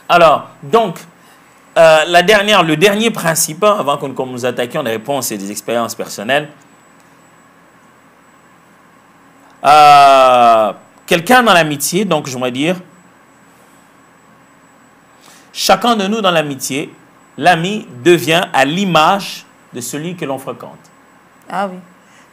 Alors, donc, le dernier principe, avant que nous nous attaquions des réponses et des expériences personnelles, quelqu'un dans l'amitié, donc je vais dire, chacun de nous dans l'amitié, l'ami devient à l'image de celui que l'on fréquente. Ah oui.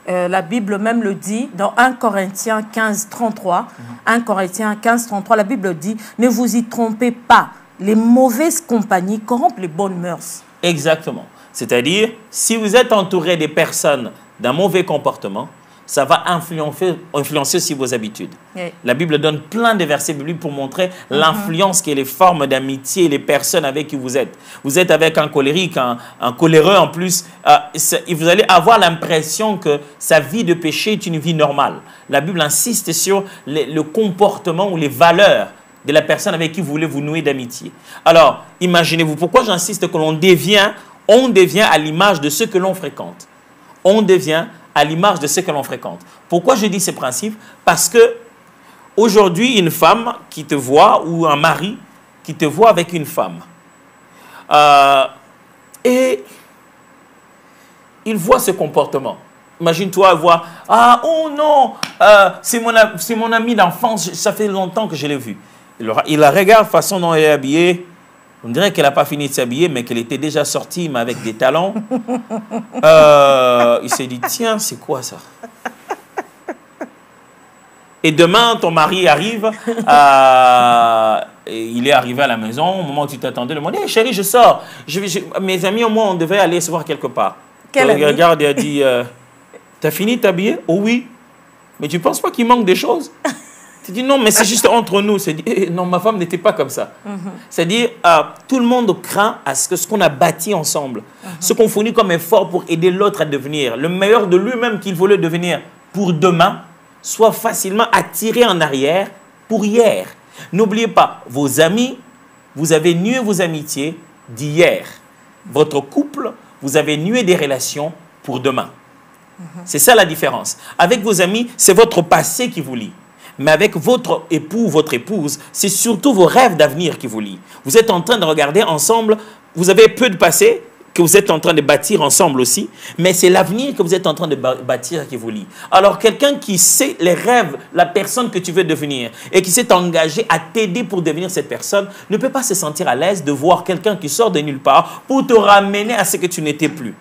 La Bible même le dit dans 1 Corinthiens 15, 33. 1 Corinthiens 15, 33, la Bible dit, ne vous y trompez pas. Les mauvaises compagnies corrompent les bonnes mœurs. Exactement. C'est-à-dire, si vous êtes entouré des personnes d'un mauvais comportement, ça va influencer aussi vos habitudes. Oui. La Bible donne plein de versets bibliques pour montrer l'influence que les formes d'amitié et les personnes avec qui vous êtes. Vous êtes avec un colérique, un coléreux en plus, vous allez avoir l'impression que sa vie de péché est une vie normale. La Bible insiste sur le comportement ou les valeurs de la personne avec qui vous voulez vous nouer d'amitié. Alors, imaginez-vous, pourquoi j'insiste que on devient à l'image de ceux que l'on fréquente. On devient à l'image de ceux que l'on fréquente. Pourquoi je dis ces principes? Parce que aujourd'hui, une femme qui te voit ou un mari qui te voit avec une femme et il voit ce comportement. Imagine-toi voir, oh non, c'est mon ami d'enfance, ça fait longtemps que je l'ai vu. Il la regarde, façon dont elle est habillée. On dirait qu'elle n'a pas fini de s'habiller, mais qu'elle était déjà sortie, mais avec des talons. Il s'est dit, tiens, c'est quoi ça? Et demain, ton mari arrive, et il est arrivé à la maison, au moment où tu t'attendais, il demande, hey, chérie, je sors. Mes amis, au moins, on devait aller se voir quelque part. Quel ami? Il regarde et a dit, t'as fini de t'habiller? Oh oui. Mais tu ne penses pas qu'il manque des choses? Tu dis non, mais c'est juste entre nous. C'est dit, non, ma femme n'était pas comme ça. C'est-à-dire, tout le monde craint à ce qu'on a bâti ensemble, ce qu'on fournit comme effort pour aider l'autre à devenir le meilleur de lui-même qu'il voulait devenir pour demain, soit facilement attiré en arrière pour hier. N'oubliez pas, vos amis, vous avez nué vos amitiés d'hier. Votre couple, vous avez nué des relations pour demain. C'est ça la différence. Avec vos amis, c'est votre passé qui vous lie. Mais avec votre époux, votre épouse, c'est surtout vos rêves d'avenir qui vous lient. Vous êtes en train de regarder ensemble, vous avez peu de passé, que vous êtes en train de bâtir ensemble aussi, mais c'est l'avenir que vous êtes en train de bâtir qui vous lie. Alors, quelqu'un qui sait les rêves, la personne que tu veux devenir, et qui s'est engagé à t'aider pour devenir cette personne, ne peut pas se sentir à l'aise de voir quelqu'un qui sort de nulle part pour te ramener à ce que tu n'étais plus.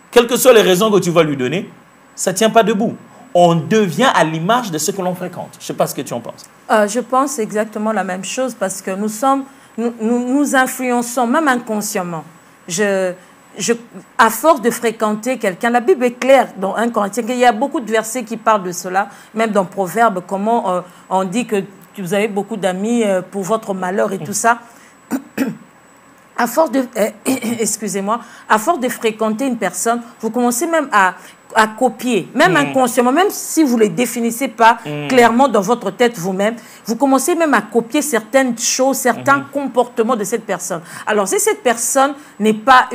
Quelles que soient les raisons que tu vas lui donner, ça ne tient pas debout. On devient à l'image de ce que l'on fréquente. Je ne sais pas ce que tu en penses. Je pense exactement la même chose parce que nous influençons, même inconsciemment. À force de fréquenter quelqu'un, la Bible est claire dans 1 Corinthiens, il y a beaucoup de versets qui parlent de cela, même dans Proverbes, comment on dit que vous avez beaucoup d'amis pour votre malheur et tout ça. À force de, excusez-moi, à force de fréquenter une personne, vous commencez même à copier, même inconsciemment, même si vous ne les définissez pas clairement dans votre tête vous-même, vous commencez même à copier certaines choses, certains comportements de cette personne. Alors, si cette personne n'est pas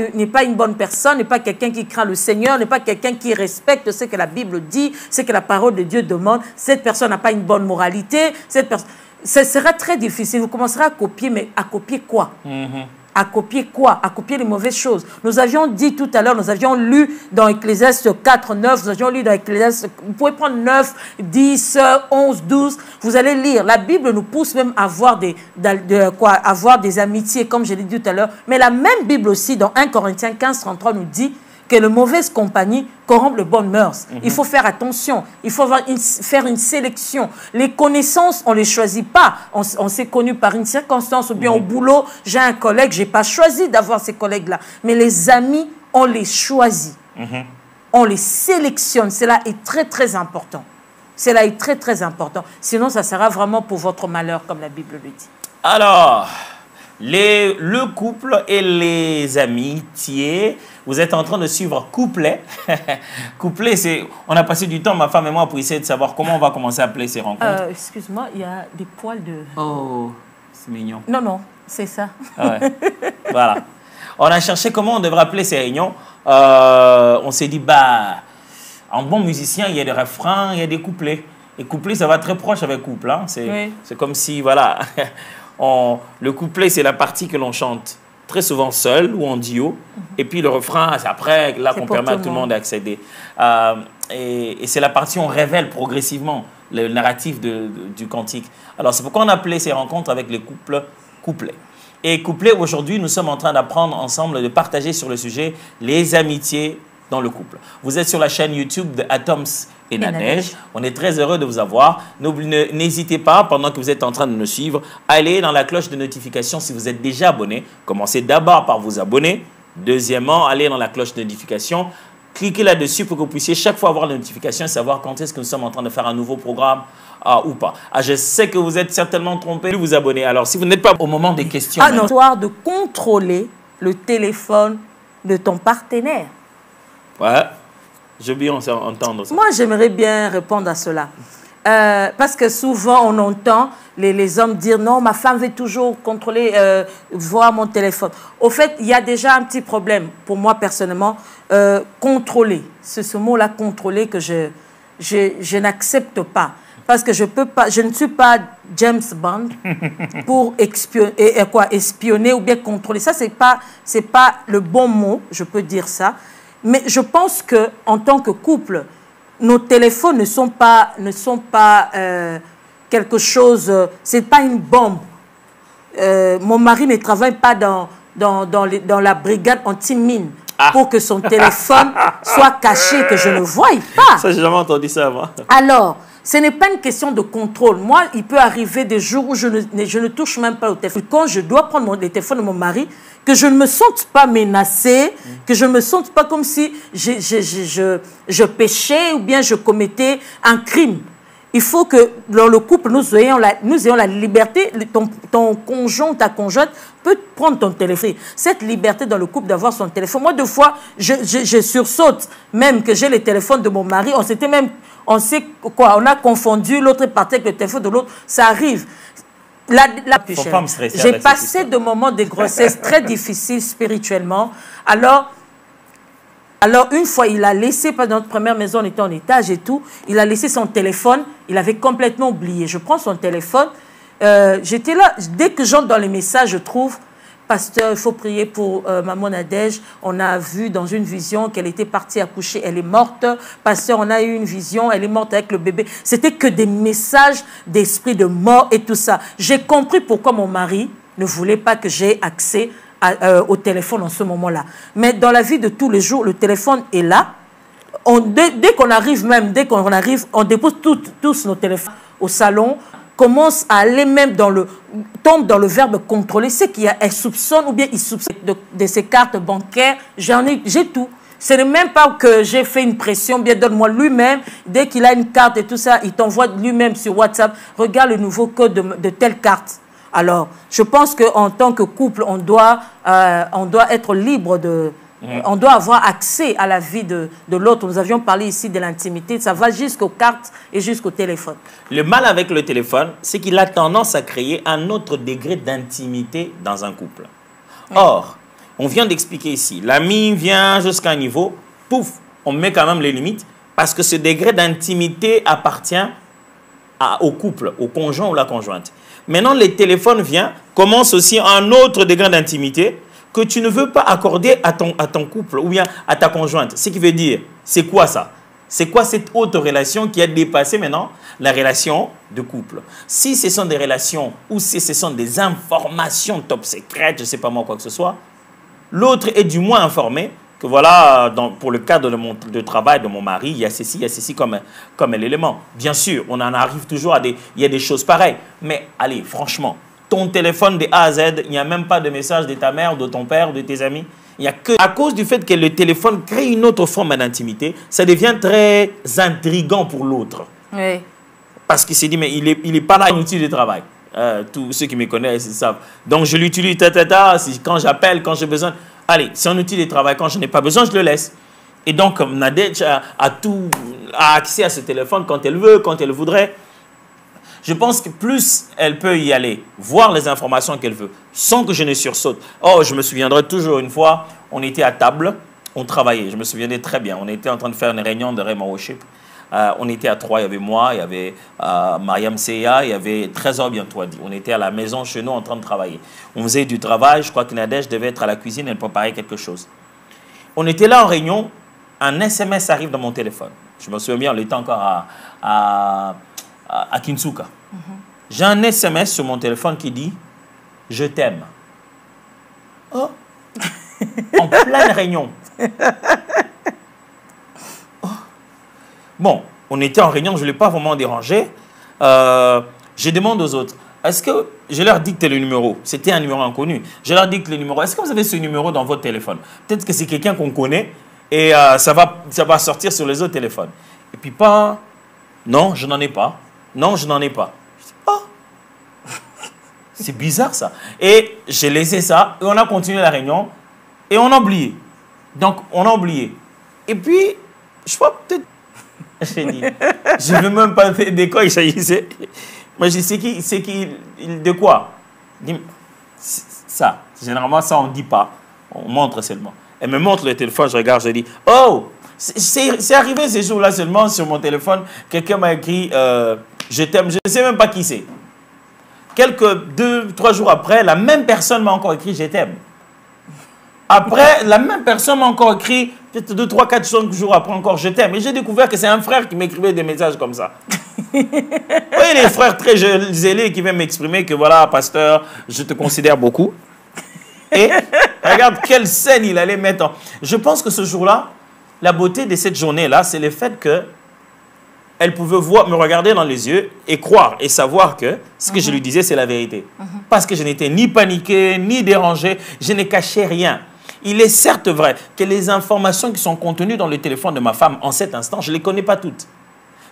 une bonne personne, n'est pas quelqu'un qui craint le Seigneur, n'est pas quelqu'un qui respecte ce que la Bible dit, ce que la parole de Dieu demande, cette personne n'a pas une bonne moralité, cette personne, ce sera très difficile. Vous commencerez à copier, mais à copier quoi? À copier quoi? À copier les mauvaises choses. Nous avions dit tout à l'heure, nous avions lu dans Ecclésiaste 4, 9, nous avions lu dans Ecclésiaste, vous pouvez prendre 9, 10, 11, 12, vous allez lire. La Bible nous pousse même à avoir des amitiés, comme je l'ai dit tout à l'heure. Mais la même Bible aussi, dans 1 Corinthiens 15, 33, nous dit que la mauvaise compagnie corrompt le bonnes mœurs. Il faut faire attention. Il faut faire une sélection. Les connaissances, on ne les choisit pas. On s'est connu par une circonstance ou bien au boulot. J'ai un collègue, je n'ai pas choisi d'avoir ces collègues-là. Mais les amis, on les choisit. On les sélectionne. Cela est très, très important. Cela est très, très important. Sinon, ça sera vraiment pour votre malheur, comme la Bible le dit. Alors, le couple et les amitiés, vous êtes en train de suivre Couplet. Couplet, c'est... On a passé du temps, ma femme et moi, pour essayer de savoir comment on va commencer à appeler ces rencontres. Excuse-moi, il y a des poils de... Oh, c'est mignon. Non, non, c'est ça. Ah ouais. Voilà. On a cherché comment on devrait appeler ces réunions. On s'est dit, bah, en bon musicien, il y a des refrains, il y a des couplets. Et couplet, ça va très proche avec couple. Hein. C'est comme si, voilà... le couplet, c'est la partie que l'on chante très souvent seul ou en duo. Et puis le refrain, c'est après là qu'on permet à tout le monde d'accéder. Et c'est la partie où on révèle progressivement le narratif du cantique. Alors c'est pourquoi on a appelé ces rencontres avec les couples couplets. Et couplets, aujourd'hui, nous sommes en train d'apprendre ensemble, de partager sur le sujet les amitiés dans le couple. Vous êtes sur la chaîne YouTube de Atoms et Nadège. On est très heureux de vous avoir. N'hésitez pas, pendant que vous êtes en train de nous suivre, allez dans la cloche de notification si vous êtes déjà abonné. Commencez d'abord par vous abonner. Deuxièmement, allez dans la cloche de notification. Cliquez là-dessus pour que vous puissiez chaque fois avoir la notification et savoir quand est-ce que nous sommes en train de faire un nouveau programme ou pas. Je sais que vous êtes certainement trompé de vous abonner. Alors, si vous n'êtes pas au moment des questions... Histoire de contrôler le téléphone de ton partenaire. Ouais. Je veux bien entendre ça. Moi, j'aimerais bien répondre à cela. Parce que souvent, on entend les hommes dire « Non, ma femme veut toujours contrôler, voir mon téléphone. » Au fait, il y a déjà un petit problème, pour moi personnellement. Contrôler, c'est ce mot-là, contrôler, que je n'accepte pas. Parce que je ne suis pas James Bond pour espionner ou bien contrôler. Ça, c'est pas le bon mot, je peux dire ça. Mais je pense qu'en tant que couple, nos téléphones ne sont pas quelque chose, ce n'est pas une bombe. Mon mari ne travaille pas dans la brigade anti-mine pour que son téléphone soit caché, que je ne voie pas. Ça, j'ai jamais entendu ça avant. Alors, ce n'est pas une question de contrôle. Moi, il peut arriver des jours où je ne touche même pas au téléphone. Quand je dois prendre le téléphone de mon mari, que je ne me sente pas menacée, que je ne me sente pas comme si je péchais ou bien je commettais un crime. Il faut que dans le couple, nous ayons la liberté. Ton conjoint, ta conjointe peut prendre ton téléphone. Cette liberté dans le couple d'avoir son téléphone. Moi, deux fois, je sursaute même que j'ai le téléphone de mon mari. On a confondu l'autre partie avec le téléphone de l'autre. Ça arrive. J'ai passé de moments de grossesse très difficiles spirituellement. Alors, Alors, une fois, il a laissé, pas dans notre première maison, on était en étage et tout, il a laissé son téléphone, il avait complètement oublié. Je prends son téléphone, j'étais là, dès que j'entre dans les messages, je trouve, pasteur, il faut prier pour maman Nadège. On a vu dans une vision qu'elle était partie accoucher, elle est morte. Pasteur, on a eu une vision, elle est morte avec le bébé. C'était que des messages d'esprit de mort et tout ça. J'ai compris pourquoi mon mari ne voulait pas que j'aie accès au téléphone en ce moment-là. Mais dans la vie de tous les jours, le téléphone est là. Dès qu'on arrive, on dépose tous nos téléphones au salon, commence à aller même tombe dans le verbe contrôler. C'est qu'il y a, elle soupçonne ou bien il soupçonne de ses cartes bancaires. J'ai tout. Ce n'est même pas que j'ai fait une pression, bien donne-moi lui-même. Dès qu'il a une carte et tout ça, il t'envoie lui-même sur WhatsApp. Regarde le nouveau code de telle carte. Alors, je pense qu'en tant que couple, on doit être libre de... On doit avoir accès à la vie de l'autre. Nous avions parlé ici de l'intimité. Ça va jusqu'aux cartes et jusqu'au téléphone. Le mal avec le téléphone, c'est qu'il a tendance à créer un autre degré d'intimité dans un couple. Or, on vient d'expliquer ici, l'ami vient jusqu'à un niveau, pouf, on met quand même les limites, parce que ce degré d'intimité appartient au couple, au conjoint ou la conjointe. Maintenant, les téléphones viennent, commencent aussi un autre degré d'intimité que tu ne veux pas accorder à ton couple ou bien à ta conjointe. Ce qui veut dire, c'est quoi ça? C'est quoi cette autre relation qui a dépassé maintenant la relation de couple? Si ce sont des relations ou si ce sont des informations top secrètes, je ne sais pas moi quoi que ce soit, l'autre est du moins informé que voilà, pour le cadre de travail de mon mari, il y a ceci comme l'élément. Bien sûr, on en arrive toujours à il y a des choses pareilles. Mais allez, franchement, ton téléphone de A à Z, il n'y a même pas de message de ta mère, de ton père, de tes amis. Il y a que, à cause du fait que le téléphone crée une autre forme d'intimité, ça devient très intriguant pour l'autre. Oui. Parce qu'il s'est dit, mais il est pas là, un outil de travail. Tous ceux qui me connaissent, ils savent. Donc, je l'utilise, quand j'appelle, quand j'ai besoin. Allez, c'est un outil de travail. Quand je n'ai pas besoin, je le laisse. Et donc, Nadège a accès à ce téléphone quand elle veut, quand elle voudrait. Je pense que plus elle peut y aller, voir les informations qu'elle veut, sans que je ne sursaute. Oh, je me souviendrai toujours une fois, on était à table, on travaillait. Je me souviendrai très bien. On était en train de faire une réunion de Raymond Worship. On était à 3, il y avait moi, il y avait Mariam Seya, il y avait Trésor Bientouadi. On était à la maison chez nous en train de travailler. On faisait du travail, je crois que Nadège devait être à la cuisine, elle préparait quelque chose. On était là en réunion, un SMS arrive dans mon téléphone. Je me souviens bien, on était encore à Kinsuka. J'ai un SMS sur mon téléphone qui dit « Je t'aime ». Oh, en pleine réunion. Bon, on était en réunion, je ne l'ai pas vraiment dérangé. Je demande aux autres, est-ce que je leur dicte le numéro? C'était un numéro inconnu. Je leur dicte le numéro. Est-ce que vous avez ce numéro dans votre téléphone? Peut-être que c'est quelqu'un qu'on connaît et ça va sortir sur les autres téléphones. Et puis pas, non, je n'en ai pas. Non, je n'en ai pas. Je dis, oh, c'est bizarre ça. Et j'ai laissé ça et on a continué la réunion et on a oublié. Donc, on a oublié. Et puis, je crois peut-être... J'ai dit, je ne veux même pas de quoi il s'agissait. Moi, je dis, c'est qui, de quoi? Il dit, ça. Généralement, ça, on ne dit pas. On montre seulement. Elle me montre le téléphone, je regarde, je dis, oh, c'est arrivé ces jours-là seulement sur mon téléphone. Quelqu'un m'a écrit, je t'aime. Je ne sais même pas qui c'est. Quelques 2-3 jours après, la même personne m'a encore écrit, je t'aime. Après, la même personne m'a encore écrit, peut-être 2, 3, 4, 5 jours après encore, je t'aime. Et j'ai découvert que c'est un frère qui m'écrivait des messages comme ça. Oui, les frères très zélés qui viennent m'exprimer que voilà, pasteur, je te considère beaucoup. Et regarde quelle scène il allait mettre en... Je pense que ce jour-là, la beauté de cette journée-là, c'est le fait que elle pouvait me regarder dans les yeux et croire et savoir que ce que je lui disais, c'est la vérité. Parce que je n'étais ni paniqué, ni dérangé, je ne cachais rien. Il est certes vrai que les informations qui sont contenues dans le téléphone de ma femme en cet instant, je ne les connais pas toutes.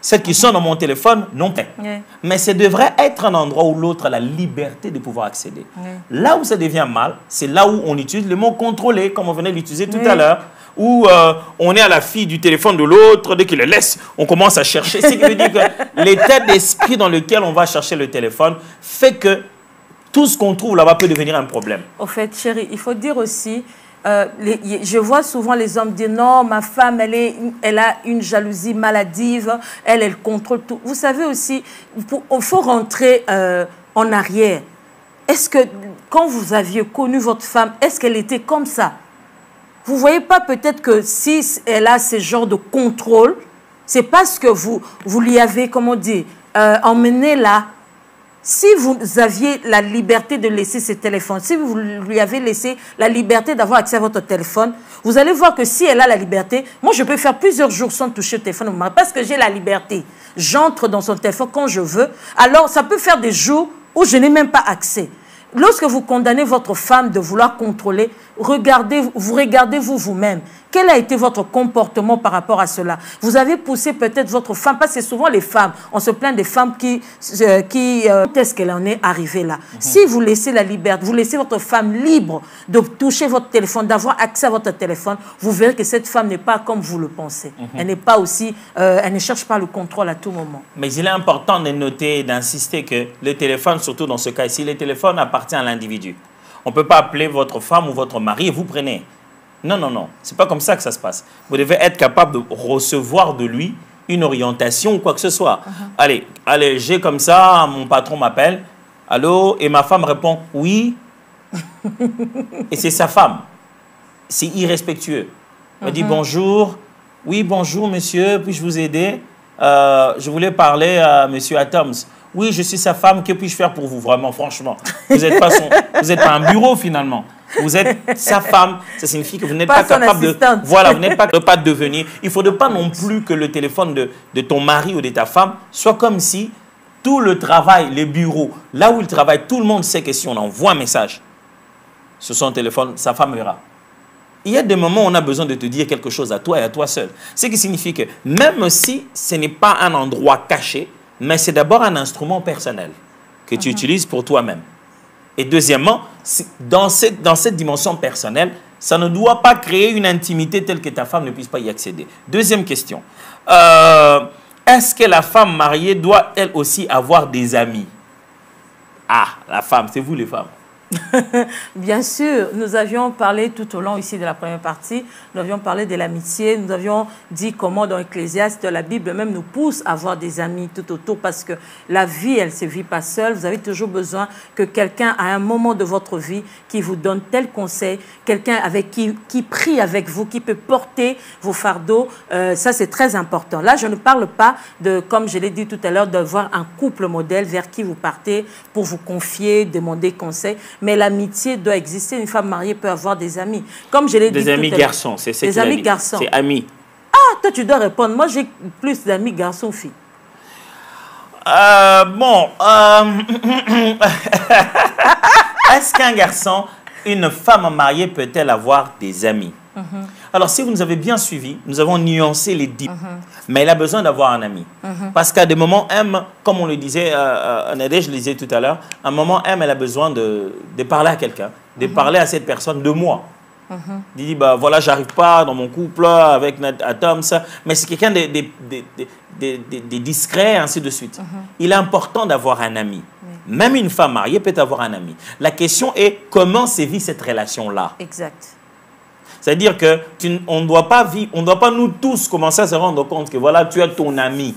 Celles qui sont dans mon téléphone, non pas. Oui. Mais ça devrait être un endroit où l'autre a la liberté de pouvoir accéder. Oui. Là où ça devient mal, c'est là où on utilise le mot contrôler, comme on venait de l'utiliser tout à l'heure, où on est à la fille du téléphone de l'autre, dès qu'il le laisse, on commence à chercher. Ce qui veut dire que l'état d'esprit dans lequel on va chercher le téléphone fait que tout ce qu'on trouve là-bas peut devenir un problème. Au fait, chérie, il faut dire aussi je vois souvent les hommes dire non, ma femme, elle a une jalousie maladive, elle contrôle tout. Vous savez aussi, il faut rentrer en arrière. Est-ce que quand vous aviez connu votre femme, est-ce qu'elle était comme ça? Vous ne voyez pas peut-être que si elle a ce genre de contrôle, c'est parce que vous lui avez, comment dire, emmené là. Si vous aviez la liberté de laisser ce téléphone, si vous lui avez laissé la liberté d'avoir accès à votre téléphone, vous allez voir que si elle a la liberté, moi je peux faire plusieurs jours sans toucher au téléphone parce que j'ai la liberté. J'entre dans son téléphone quand je veux. Alors ça peut faire des jours où je n'ai même pas accès. Lorsque vous condamnez votre femme de vouloir contrôler, regardez-vous vous-même. Quel a été votre comportement par rapport à cela? Vous avez poussé peut-être votre femme, parce que c'est souvent les femmes, on se plaint des femmes est-ce qu'elle en est arrivée là? Si vous laissez la liberté, vous laissez votre femme libre de toucher votre téléphone, d'avoir accès à votre téléphone, vous verrez que cette femme n'est pas comme vous le pensez. Elle n'est pas aussi, elle ne cherche pas le contrôle à tout moment. Mais il est important de noter et d'insister que le téléphone, surtout dans ce cas ici, le téléphone appartient à l'individu. On ne peut pas appeler votre femme ou votre mari et vous prenez. Non, non, non. Ce n'est pas comme ça que ça se passe. Vous devez être capable de recevoir de lui une orientation ou quoi que ce soit. Allez, j'ai comme ça, mon patron m'appelle. Allô? Et ma femme répond oui. Et c'est sa femme. C'est irrespectueux. Elle dit bonjour. Oui, bonjour monsieur, puis-je vous aider? Je voulais parler à monsieur Atoms. Oui, je suis sa femme, que puis-je faire pour vous, vraiment, franchement? Vous n'êtes pas, un bureau, finalement. Vous êtes sa femme. Ça signifie que vous n'êtes pas capable de... Voilà, vous n'êtes pas devenir. Il ne faudrait pas non plus que le téléphone de ton mari ou de ta femme soit comme si tout le travail, les bureaux, là où il travaille, tout le monde sait que si on envoie un message sur son téléphone, sa femme verra. Il y a des moments où on a besoin de te dire quelque chose à toi et à toi seul. Ce qui signifie que même si ce n'est pas un endroit caché, mais c'est d'abord un instrument personnel que tu utilises pour toi-même. Et deuxièmement, dans cette dimension personnelle, ça ne doit pas créer une intimité telle que ta femme ne puisse pas y accéder. Deuxième question. Est-ce que la femme mariée doit elle aussi avoir des amis? Ah, la femme, c'est vous les femmes. Bien sûr, nous avions parlé tout au long ici de la première partie, nous avions parlé de l'amitié, nous avions dit comment dans Ecclésiaste, la Bible même nous pousse à avoir des amis tout autour parce que la vie, elle ne se vit pas seule. Vous avez toujours besoin que quelqu'un à un moment de votre vie qui vous donne tel conseil, quelqu'un avec qui prie avec vous, qui peut porter vos fardeaux, ça c'est très important. Là, je ne parle pas de, comme je l'ai dit tout à l'heure, d'avoir un couple modèle vers qui vous partez pour vous confier, demander conseil. Mais l'amitié doit exister. Une femme mariée peut avoir des amis. Comme je l'ai dit tout à l'heure. Des amis garçons, c'est ça. Des amis garçons. C'est amis. Ah, toi, tu dois répondre. Moi, j'ai plus d'amis garçons filles. Est-ce qu'un garçon, une femme mariée peut-elle avoir des amis? Alors, si vous nous avez bien suivis, nous avons nuancé les dits. Mais elle a besoin d'avoir un ami. Parce qu'à des moments, comme on le disait, je le disais tout à l'heure, à un moment, elle a besoin de parler à quelqu'un, de parler à cette personne de moi. Il dit, bah, voilà, j'arrive pas dans mon couple avec Tom, ça. Mais c'est quelqu'un de discret, ainsi de suite. Il est important d'avoir un ami. Même une femme mariée peut avoir un ami. La question est, comment se vit cette relation-là? Exact. C'est-à-dire qu'on ne doit pas nous tous commencer à se rendre compte que voilà, tu es ton ami.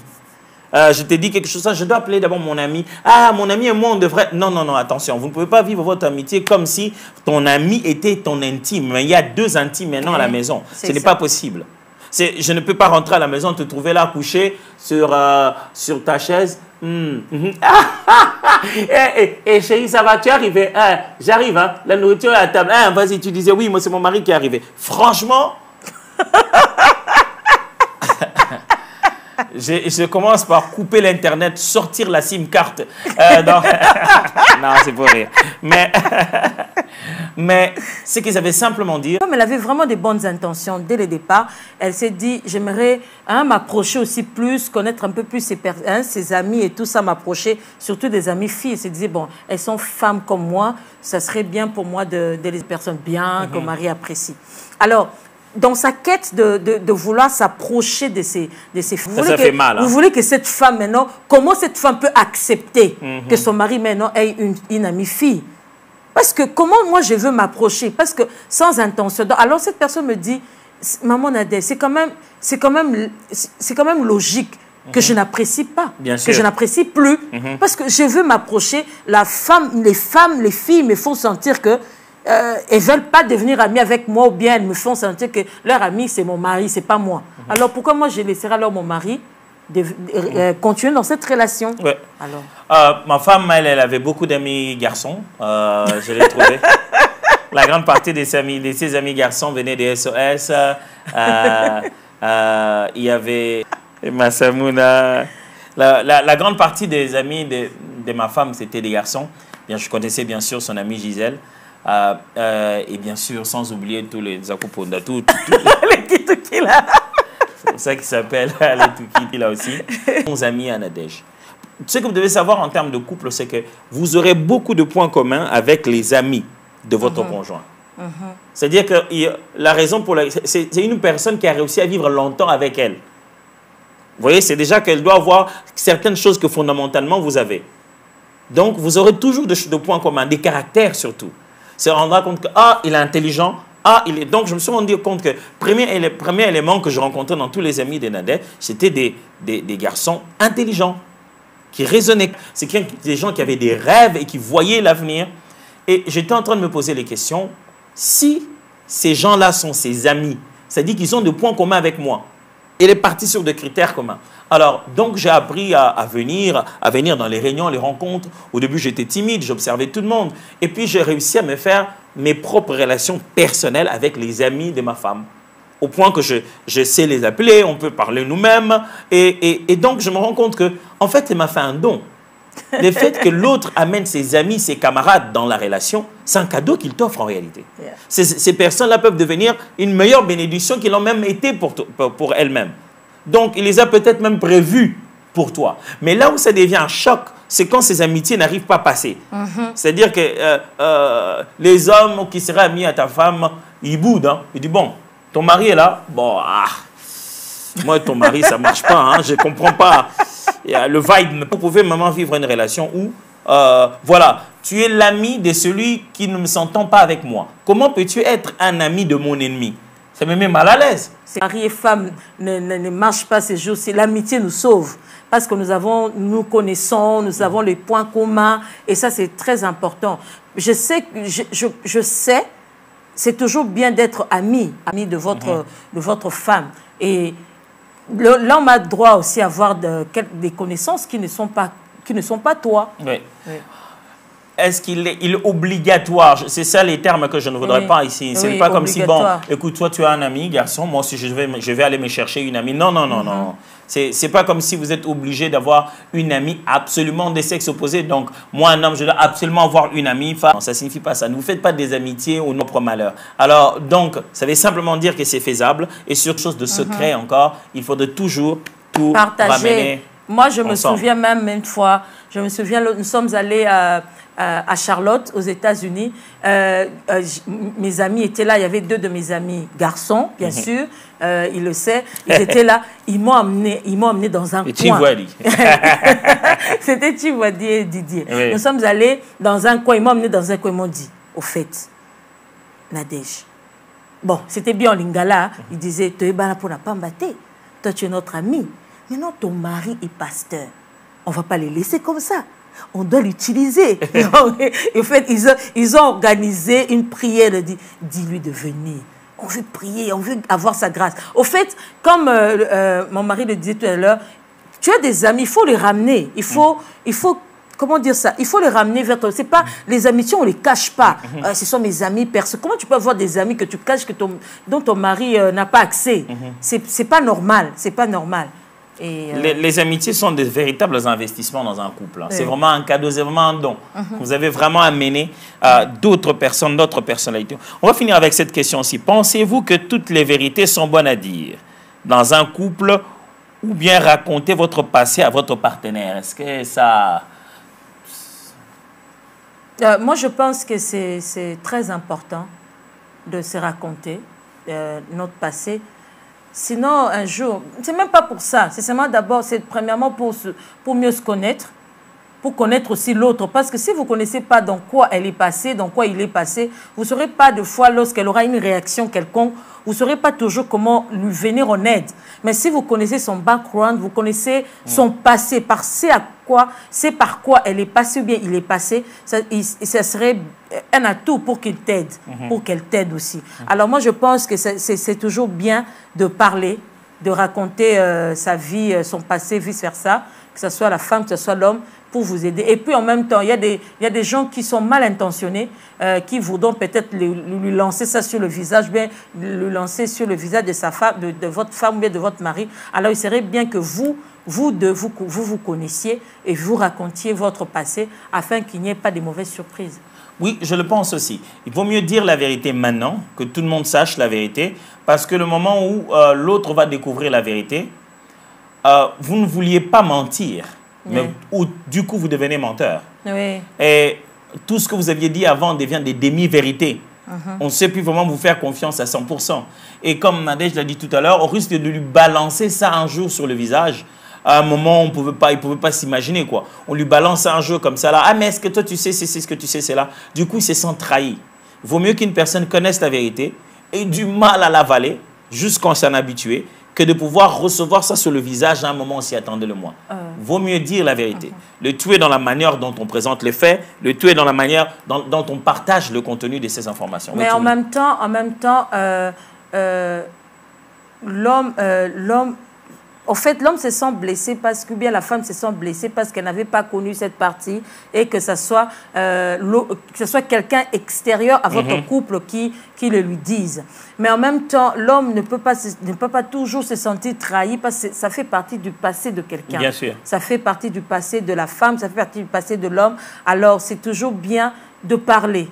Je te dis quelque chose, je dois appeler d'abord mon ami. Ah, mon ami et moi, on devrait... Non, non, non, attention, vous ne pouvez pas vivre votre amitié comme si ton ami était ton intime. Mais il y a deux intimes maintenant à la maison. Ce n'est pas possible. Je ne peux pas rentrer à la maison, te trouver là, couché sur ta chaise. Chérie, ça va, tu es arrivé? J'arrive, hein? La nourriture est à table. Vas-y, tu disais oui, moi c'est mon mari qui est arrivé. Franchement, je commence par couper l'internet, sortir la SIM carte. Non, c'est pour rire. Mais ce qu'ils avaient simplement dit... Comme elle avait vraiment des bonnes intentions dès le départ, elle s'est dit, j'aimerais m'approcher aussi plus, connaître un peu plus ses amis et tout ça, m'approcher, surtout des amis filles. Elle s'est dit, bon, elles sont femmes comme moi, ça serait bien pour moi de les personnes bien, que Marie apprécie. Alors, dans sa quête de vouloir s'approcher de ses femmes, ça fait mal. Vous voulez que cette femme maintenant, comment cette femme peut accepter que son mari maintenant ait une amie fille? Parce que comment moi je veux m'approcher? Parce que sans intention. Alors cette personne me dit, maman Nadège, c'est quand même logique que je n'apprécie pas, que je n'apprécie plus, parce que je veux m'approcher. Les filles me font sentir que elles veulent pas devenir amies avec moi, ou bien elles me font sentir que leur ami c'est mon mari, c'est pas moi. Alors pourquoi moi je laisserai alors mon mari continuer dans cette relation? Ouais. Alors. Ma femme, elle avait beaucoup d'amis garçons. Je l'ai trouvé. La grande partie de ses amis garçons venaient des SOS. Il y avait Massamouna. La grande partie des amis de ma femme, c'était des garçons. Bien, je connaissais bien sûr son amie Gisèle. Et bien sûr, sans oublier tous les Akuponda, tous les Kituki là. C'est pour ça qu'il s'appelle les Tukiti là aussi. Bons amis à Nadège. Ce que vous devez savoir en termes de couple, c'est que vous aurez beaucoup de points communs avec les amis de votre conjoint. C'est-à-dire que la raison pour laquelle... C'est une personne qui a réussi à vivre longtemps avec elle. Vous voyez, c'est déjà qu'elle doit avoir certaines choses que fondamentalement vous avez. Donc, vous aurez toujours de points communs, des caractères surtout. C'est on rendra compte que, il est intelligent, donc, je me suis rendu compte que le premier élément que je rencontrais dans tous les amis de Nadège, c'était des garçons intelligents, qui raisonnaient. C'est des gens qui avaient des rêves et qui voyaient l'avenir. Et j'étais en train de me poser les questions. Si ces gens-là sont ses amis, ça dit qu'ils ont des points communs avec moi. Il est parti sur des critères communs. Alors, donc, j'ai appris à venir dans les réunions, les rencontres. Au début, j'étais timide, j'observais tout le monde. Et puis, j'ai réussi à me faire mes propres relations personnelles avec les amis de ma femme. Au point que je sais les appeler, on peut parler nous-mêmes. Et donc, je me rends compte que, en fait, il m'a fait un don. Le fait que l'autre amène ses amis, ses camarades dans la relation, c'est un cadeau qu'il t'offre en réalité. Yeah. Ces personnes-là peuvent devenir une meilleure bénédiction qu'ils ont même été pour elles-mêmes. Donc, il les a peut-être même prévues pour toi. Mais là où ça devient un choc, c'est quand ces amitiés n'arrivent pas à passer. C'est-à-dire que les hommes qui seraient amis à ta femme, ils boudent. Hein. Ils disent, bon, ton mari est là. Bon, moi, ton mari, ça ne marche pas. Hein, je ne comprends pas. Le vibe, vous pouvez vraiment vivre une relation où, voilà, tu es l'ami de celui qui ne me s'entend pas avec moi. Comment peux-tu être un ami de mon ennemi? Ça me met mal à l'aise. Mari et femme ne marchent pas ces jours-ci. L'amitié nous sauve. Parce que nous connaissons, nous avons les points communs. Et ça, c'est très important. Je sais, c'est toujours bien d'être ami de votre femme. Et l'homme a droit aussi à avoir des connaissances qui ne sont pas toi. Oui. Oui. Est-ce qu'il est obligatoire? C'est ça les termes que je ne voudrais pas ici. Ce n'est pas comme si, bon, écoute, toi tu as un ami, garçon, moi aussi je vais aller me chercher une amie. Non, non, non, non. C'est pas comme si vous êtes obligé d'avoir une amie absolument des sexes opposés. Donc, moi, un homme, je dois absolument avoir une amie. Enfin, ça ne signifie pas ça. Ne vous faites pas des amitiés au propre malheur. Alors, donc, ça veut simplement dire que c'est faisable. Et sur chose de secret encore, il faudrait toujours tout ramener. Moi, je me souviens même une fois, nous sommes allés à Charlotte, aux États-Unis. Mes amis étaient là. Il y avait 2 de mes amis garçons, bien sûr. Il le sait. Ils étaient là. Ils m'ont amené dans un coin. C'était Tivouadi et Didier. Oui. Nous sommes allés dans un coin. Ils m'ont amené dans un coin. Ils m'ont dit, au fait, Nadège. Bon, c'était bien en lingala. Il disait, tu es là pour la pambaté. Toi, tu es notre ami. Maintenant, ton mari est pasteur. On ne va pas les laisser comme ça. On doit l'utiliser. En fait, ils ont organisé une prière. Dis-lui de venir. On veut prier, on veut avoir sa grâce. Au fait, comme mon mari le disait tout à l'heure, tu as des amis, il faut les ramener. Il faut comment dire ça? Il faut les ramener vers toi. C'est pas les amitiés, on ne les cache pas. Ce sont mes amis. Comment tu peux avoir des amis que tu caches, dont ton mari n'a pas accès? C'est pas normal. C'est pas normal. Et les amitiés sont des véritables investissements dans un couple. C'est vraiment un cadeau, c'est vraiment un don. Vous avez vraiment amené d'autres personnes, d'autres personnalités. On va finir avec cette question-ci. Pensez-vous que toutes les vérités sont bonnes à dire dans un couple ou bien raconter votre passé à votre partenaire? Est-ce que ça... moi, je pense que c'est très important de se raconter notre passé. Sinon, un jour, c'est même pas pour ça. C'est seulement d'abord, c'est premièrement pour mieux se connaître. pour connaître aussi l'autre. Parce que si vous ne connaissez pas dans quoi elle est passée, dans quoi il est passé, vous ne saurez pas de fois lorsqu'elle aura une réaction quelconque, vous ne saurez pas toujours comment lui venir en aide. Mais si vous connaissez son background, vous connaissez son passé, c'est par quoi elle est passée ou bien il est passé, ça serait un atout pour qu'il t'aide, pour qu'elle t'aide aussi. Alors moi, je pense que c'est toujours bien de parler, de raconter sa vie, son passé, vice-versa, que ce soit la femme, que ce soit l'homme, pour vous aider. Et puis en même temps, il y a des gens qui sont mal intentionnés, qui voudront peut-être lui lancer ça sur le visage, bien lui lancer sur le visage de sa femme, de votre femme ou bien de votre mari. Alors il serait bien que vous connaissiez et vous racontiez votre passé afin qu'il n'y ait pas de mauvaises surprises. Oui, je le pense aussi. Il vaut mieux dire la vérité maintenant, que tout le monde sache la vérité, parce que le moment où l'autre va découvrir la vérité, vous ne vouliez pas mentir, mais du coup, vous devenez menteur. Oui. Et tout ce que vous aviez dit avant devient des demi-vérités. On ne sait plus vraiment vous faire confiance à 100%. Et comme Nadège l'a dit tout à l'heure, on risque de lui balancer ça un jour sur le visage. À un moment, il ne pouvait pas s'imaginer, quoi. On lui balance un jour comme ça, là. Ah, mais est-ce que toi, tu sais, c'est ce que tu sais, c'est là. Du coup, il se sent trahi. Il vaut mieux qu'une personne connaisse la vérité et du mal à l'avaler, jusqu'à s'en habituer, que de pouvoir recevoir ça sur le visage à un moment où on s'y attendait le moins. Vaut mieux dire la vérité. Le tout est dans la manière dont on présente les faits, le tout est dans la manière dont on partage le contenu de ces informations. Mais en même temps, l'homme, en fait, l'homme se sent blessé parce que bien la femme se sent blessée parce qu'elle n'avait pas connu cette partie et que ce soit quelqu'un extérieur à votre couple qui le lui dise. Mais en même temps, l'homme ne peut pas toujours se sentir trahi parce que ça fait partie du passé de quelqu'un. Bien sûr. Ça fait partie du passé de la femme, ça fait partie du passé de l'homme. Alors, c'est toujours bien de parler,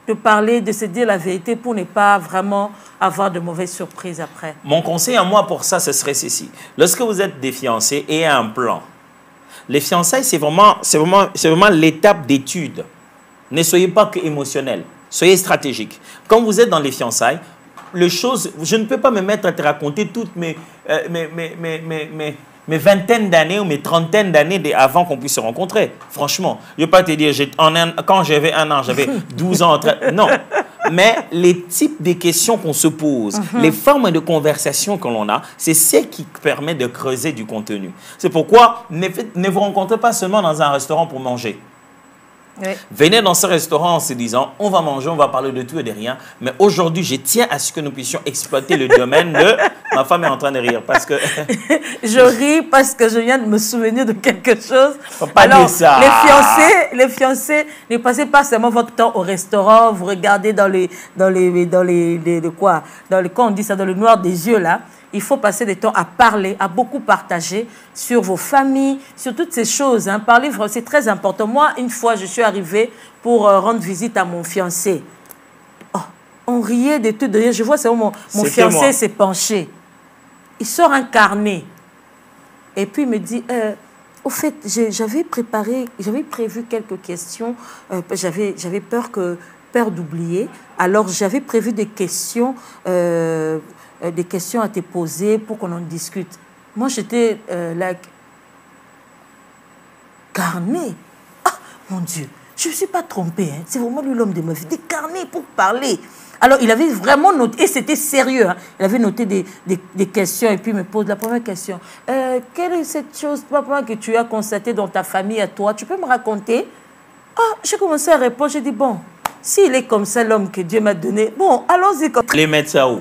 de se dire la vérité pour ne pas vraiment avoir de mauvaises surprises après. Mon conseil à moi pour ça, ce serait ceci. Lorsque vous êtes des fiancés et un plan, les fiançailles, c'est vraiment l'étape d'étude. Ne soyez pas que émotionnel, soyez stratégique. Quand vous êtes dans les fiançailles, je ne peux pas me mettre à te raconter toutes mes vingtaines d'années ou mes trentaines d'années avant qu'on puisse se rencontrer. Franchement, je ne vais pas te dire, quand j'avais 1 an, j'avais 12 ans. Non. Mais les types de questions qu'on se pose, les formes de conversation que l'on a, c'est ce qui permet de creuser du contenu. C'est pourquoi ne vous rencontrez pas seulement dans un restaurant pour manger. Oui. Venez dans ce restaurant en se disant, on va manger, on va parler de tout et de rien. Mais aujourd'hui, je tiens à ce que nous puissions exploiter le domaine de... Ma femme est en train de rire parce que... Je ris parce que je viens de me souvenir de quelque chose. Faut pas dire ça. Les fiancés, ne passez pas seulement votre temps au restaurant, vous regardez quand on dit ça, dans le noir des yeux là. Il faut passer du temps à parler, à beaucoup partager sur vos familles, sur toutes ces choses. Hein. Parler, c'est très important. Moi, une fois, je suis arrivée pour rendre visite à mon fiancé. Oh, on riait de tout, de rien. Je vois, c'est où mon fiancé s'est penché. Il sort un carnet. Et puis, il me dit, au fait, j'avais prévu quelques questions. J'avais peur d'oublier. Alors, j'avais prévu des questions à te poser pour qu'on en discute. Moi, j'étais carnet. Ah, mon Dieu, je ne me suis pas trompée. Hein. C'est vraiment lui l'homme de ma vie. Des carnets pour parler. Alors, il avait vraiment noté, et c'était sérieux. Hein. Il avait noté des questions et puis il me pose la première question. Quelle est cette chose, papa, que tu as constatée dans ta famille à toi? Tu peux me raconter? Ah, j'ai commencé à répondre. J'ai dit, bon, s'il est comme ça, l'homme que Dieu m'a donné, bon, allons-y. Les mettre ça où?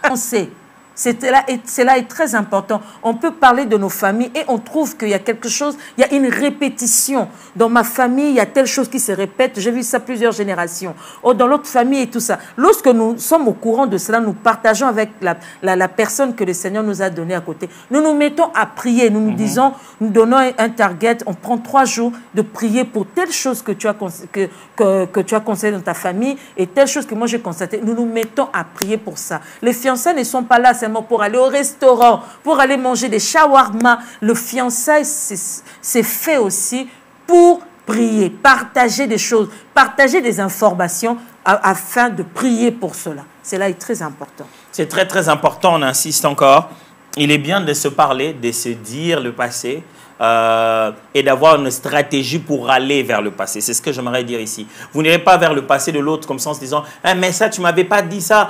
On sait. Cela est très important. On peut parler de nos familles et on trouve qu'il y a quelque chose, il y a une répétition. Dans ma famille, il y a telle chose qui se répète. J'ai vu ça plusieurs générations. Oh, dans l'autre famille et tout ça. Lorsque nous sommes au courant de cela, nous partageons avec la personne que le Seigneur nous a donnée à côté. Nous nous mettons à prier. Nous nous disons, nous donnons un target. On prend 3 jours de prier pour telle chose que tu as constaté dans ta famille et telle chose que moi j'ai constatée. Nous nous mettons à prier pour ça. Les fiançailles ne sont pas là seulement pour aller au restaurant, pour aller manger des shawarma. Le fiançailles, c'est fait aussi pour prier, partager des choses, partager des informations afin de prier pour cela. Cela est très important. C'est très, très important, on insiste encore. Il est bien de se parler, de se dire le passé, et d'avoir une stratégie pour aller vers le passé. C'est ce que j'aimerais dire ici. Vous n'irez pas vers le passé de l'autre comme ça en se disant « mais ça, tu ne m'avais pas dit ça.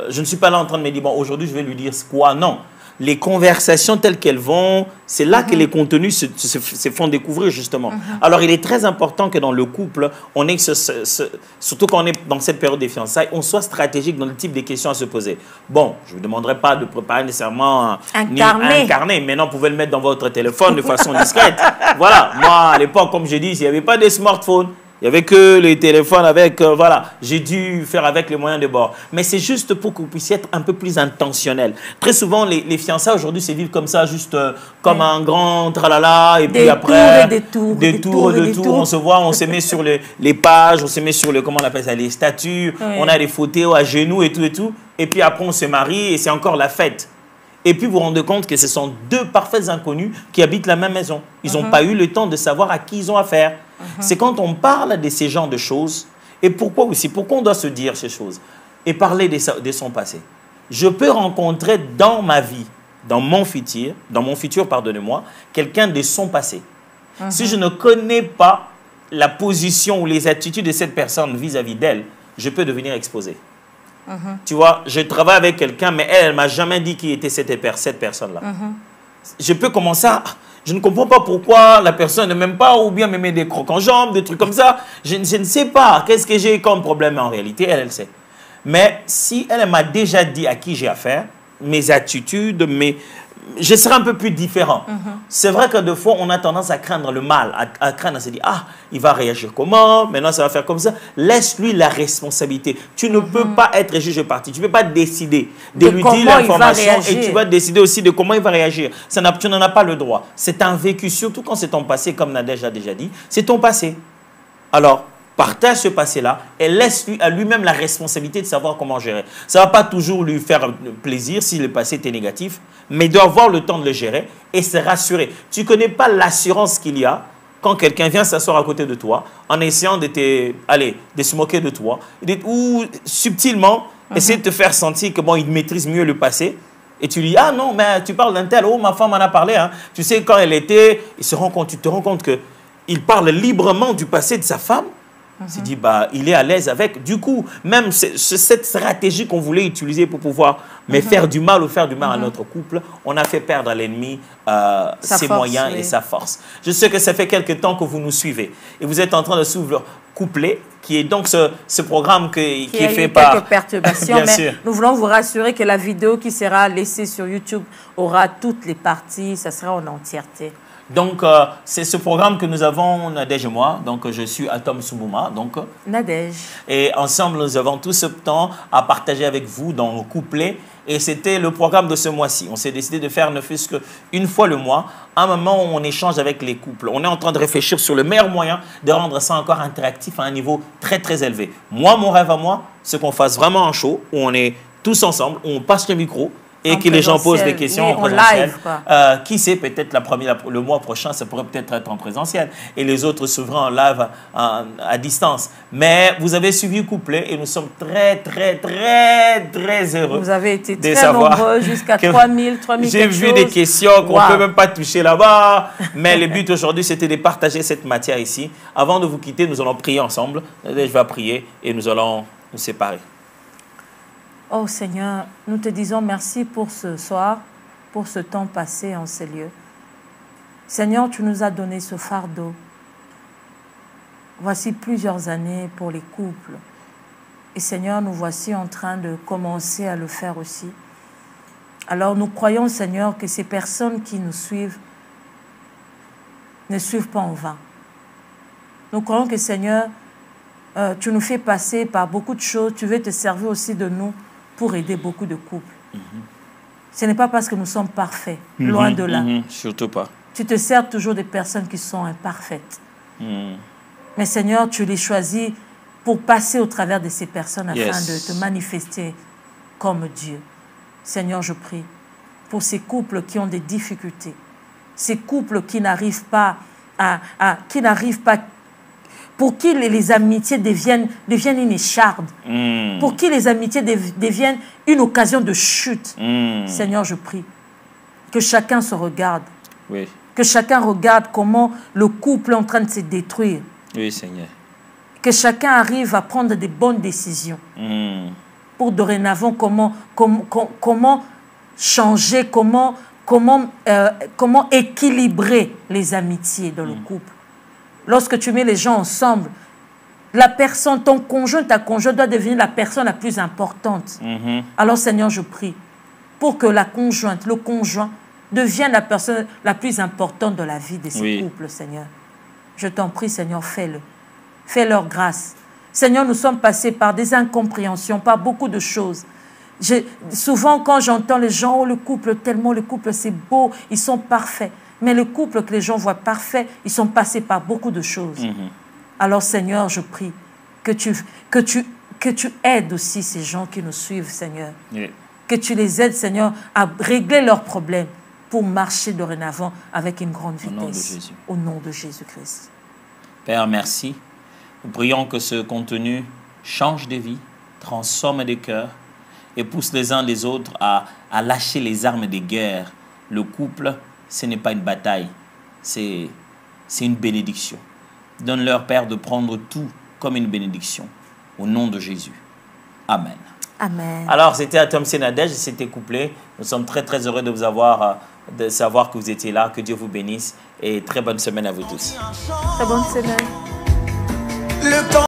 Je ne suis pas là en train de me dire « bon, aujourd'hui, je vais lui dire quoi ?» Non. Les conversations telles qu'elles vont, c'est là que les contenus se font découvrir justement. Alors, il est très important que dans le couple, on ait surtout quand on est dans cette période des fiançailles, on soit stratégique dans le type de questions à se poser. Bon, je ne vous demanderai pas de préparer nécessairement un carnet. Maintenant, vous pouvez le mettre dans votre téléphone de façon discrète. Voilà, moi, à l'époque, comme je dis, il n'y avait pas de smartphone. Il n'y avait que les téléphones avec, voilà, j'ai dû faire avec les moyens de bord. Mais c'est juste pour que vous puissiez être un peu plus intentionnel. Très souvent, les fiançailles aujourd'hui se vivent comme ça, juste comme un grand tralala. Et puis après, des tours, on se voit, on se met sur les pages, on se met sur comment on appelle ça, les statuts, on a des photos à genoux et tout. Et puis après, on se marie et c'est encore la fête. Et puis, vous vous rendez compte que ce sont deux parfaits inconnus qui habitent la même maison. Ils n'ont pas eu le temps de savoir à qui ils ont affaire. C'est quand on parle de ces genres de choses, et pourquoi aussi, pourquoi on doit se dire ces choses, et parler de son passé. Je peux rencontrer dans ma vie, dans mon futur, pardonnez-moi, quelqu'un de son passé. Si je ne connais pas la position ou les attitudes de cette personne vis-à-vis d'elle, je peux devenir exposé. Tu vois, je travaille avec quelqu'un, mais elle ne m'a jamais dit qui était cette personne-là. Je peux commencer à... Je ne comprends pas pourquoi la personne ne m'aime pas ou bien me met des crocs en jambes, des trucs comme ça. Je ne sais pas qu'est-ce que j'ai comme problème en réalité. Elle sait. Mais si elle m'a déjà dit à qui j'ai affaire, mes attitudes, je serai un peu plus différent. C'est vrai que des fois, on a tendance à craindre le mal, à craindre, à se dire, ah, il va réagir comment, maintenant ça va faire comme ça. Laisse-lui la responsabilité. Tu ne peux pas être juge parti. Tu ne peux pas décider de lui dire l'information et tu vas décider aussi de comment il va réagir. Tu n'en as pas le droit. C'est un vécu, surtout quand c'est ton passé, comme Nadège a déjà dit, c'est ton passé. Alors, partage ce passé-là et laisse-lui à lui-même la responsabilité de savoir comment gérer. Ça ne va pas toujours lui faire plaisir si le passé était négatif, mais il doit avoir le temps de le gérer et se rassurer. Tu ne connais pas l'assurance qu'il y a quand quelqu'un vient s'asseoir à côté de toi en essayant de se moquer de toi ou subtilement essayer de te faire sentir que bon, il maîtrise mieux le passé. Et tu lui dis, ah non, mais tu parles d'un tel, oh ma femme en a parlé. Hein. Tu sais, quand elle était, tu te rends compte qu'il parle librement du passé de sa femme. Tu dis, bah, il est à l'aise avec. Du coup, même cette stratégie qu'on voulait utiliser pour pouvoir faire du mal ou faire du mal à notre couple, on a fait perdre à l'ennemi ses moyens et sa force. Je sais que ça fait quelque temps que vous nous suivez et vous êtes en train de suivre Couplet, qui est donc ce programme qui est fait par... quelques perturbations, mais sûr. Nous voulons vous rassurer que la vidéo qui sera laissée sur YouTube aura toutes les parties, ça sera en entièreté. Donc, c'est ce programme que nous avons, Nadège et moi. Donc, je suis Atom Soumouma. Donc, Nadège. Et ensemble, nous avons tout ce temps à partager avec vous dans le couplet. Et c'était le programme de ce mois-ci. On s'est décidé de faire ne fût-ce qu'une fois le mois, un moment où on échange avec les couples. On est en train de réfléchir sur le meilleur moyen de rendre ça encore interactif à un niveau très, très élevé. Moi, mon rêve à moi, c'est qu'on fasse vraiment un show où on est tous ensemble, où on passe le micro, et que les gens posent des questions en présentiel. Qui sait, peut-être le mois prochain, ça pourrait peut-être être en présentiel. Et les autres s'ouvrant en live à distance. Mais vous avez suivi Couplet et nous sommes très, très, très, très heureux. Vous avez été très nombreux, jusqu'à 3000 J'ai vu des questions qu'on ne peut même pas toucher là-bas. Mais le but aujourd'hui, c'était de partager cette matière ici. Avant de vous quitter, nous allons prier ensemble. Je vais prier et nous allons nous séparer. Oh Seigneur, nous te disons merci pour ce soir, pour ce temps passé en ces lieux. Seigneur, tu nous as donné ce fardeau. Voici plusieurs années pour les couples. Et Seigneur, nous voici en train de commencer à le faire aussi. Alors nous croyons, Seigneur, que ces personnes qui nous suivent ne suivent pas en vain. Nous croyons que, Seigneur, tu nous fais passer par beaucoup de choses. Tu veux te servir aussi de nous pour aider beaucoup de couples. Ce n'est pas parce que nous sommes parfaits, loin de là. Surtout pas. Tu te sers toujours des personnes qui sont imparfaites. Mais Seigneur, tu les choisis pour passer au travers de ces personnes afin de te manifester comme Dieu. Seigneur, je prie pour ces couples qui ont des difficultés, ces couples qui n'arrivent pas pour qui les amitiés deviennent une écharde, pour qui les amitiés deviennent une occasion de chute. Seigneur, je prie que chacun se regarde Oui. Que chacun regarde comment le couple est en train de se détruire. Oui, Seigneur. Que chacun arrive à prendre des bonnes décisions. Pour dorénavant, comment changer, comment équilibrer les amitiés dans le couple. Lorsque tu mets les gens ensemble, la personne, ton conjoint, ta conjointe doit devenir la personne la plus importante. Alors, Seigneur, je prie pour que la conjointe, le conjoint, devienne la personne la plus importante de la vie de ce couple, Seigneur. Je t'en prie, Seigneur, fais-le. Fais-leur grâce. Seigneur, nous sommes passés par des incompréhensions, par beaucoup de choses. Souvent, quand j'entends les gens, oh, le couple, tellement le couple, c'est beau, ils sont parfaits. Mais le couple que les gens voient parfait, ils sont passés par beaucoup de choses. Alors, Seigneur, je prie que tu aides aussi ces gens qui nous suivent, Seigneur. Que tu les aides, Seigneur, à régler leurs problèmes pour marcher dorénavant avec une grande vitesse. Au nom de Jésus-Christ. Père, merci. Nous prions que ce contenu change des vies, transforme des cœurs et pousse les uns les autres à lâcher les armes des guerres. Le couple, ce n'est pas une bataille, c'est une bénédiction. Donne-leur, Père, de prendre tout comme une bénédiction. Au nom de Jésus. Amen. Amen. Alors, c'était Atom Senadej, c'était couplé. Nous sommes très, très heureux de vous avoir, de savoir que vous étiez là. Que Dieu vous bénisse et très bonne semaine à vous tous. Très bonne semaine.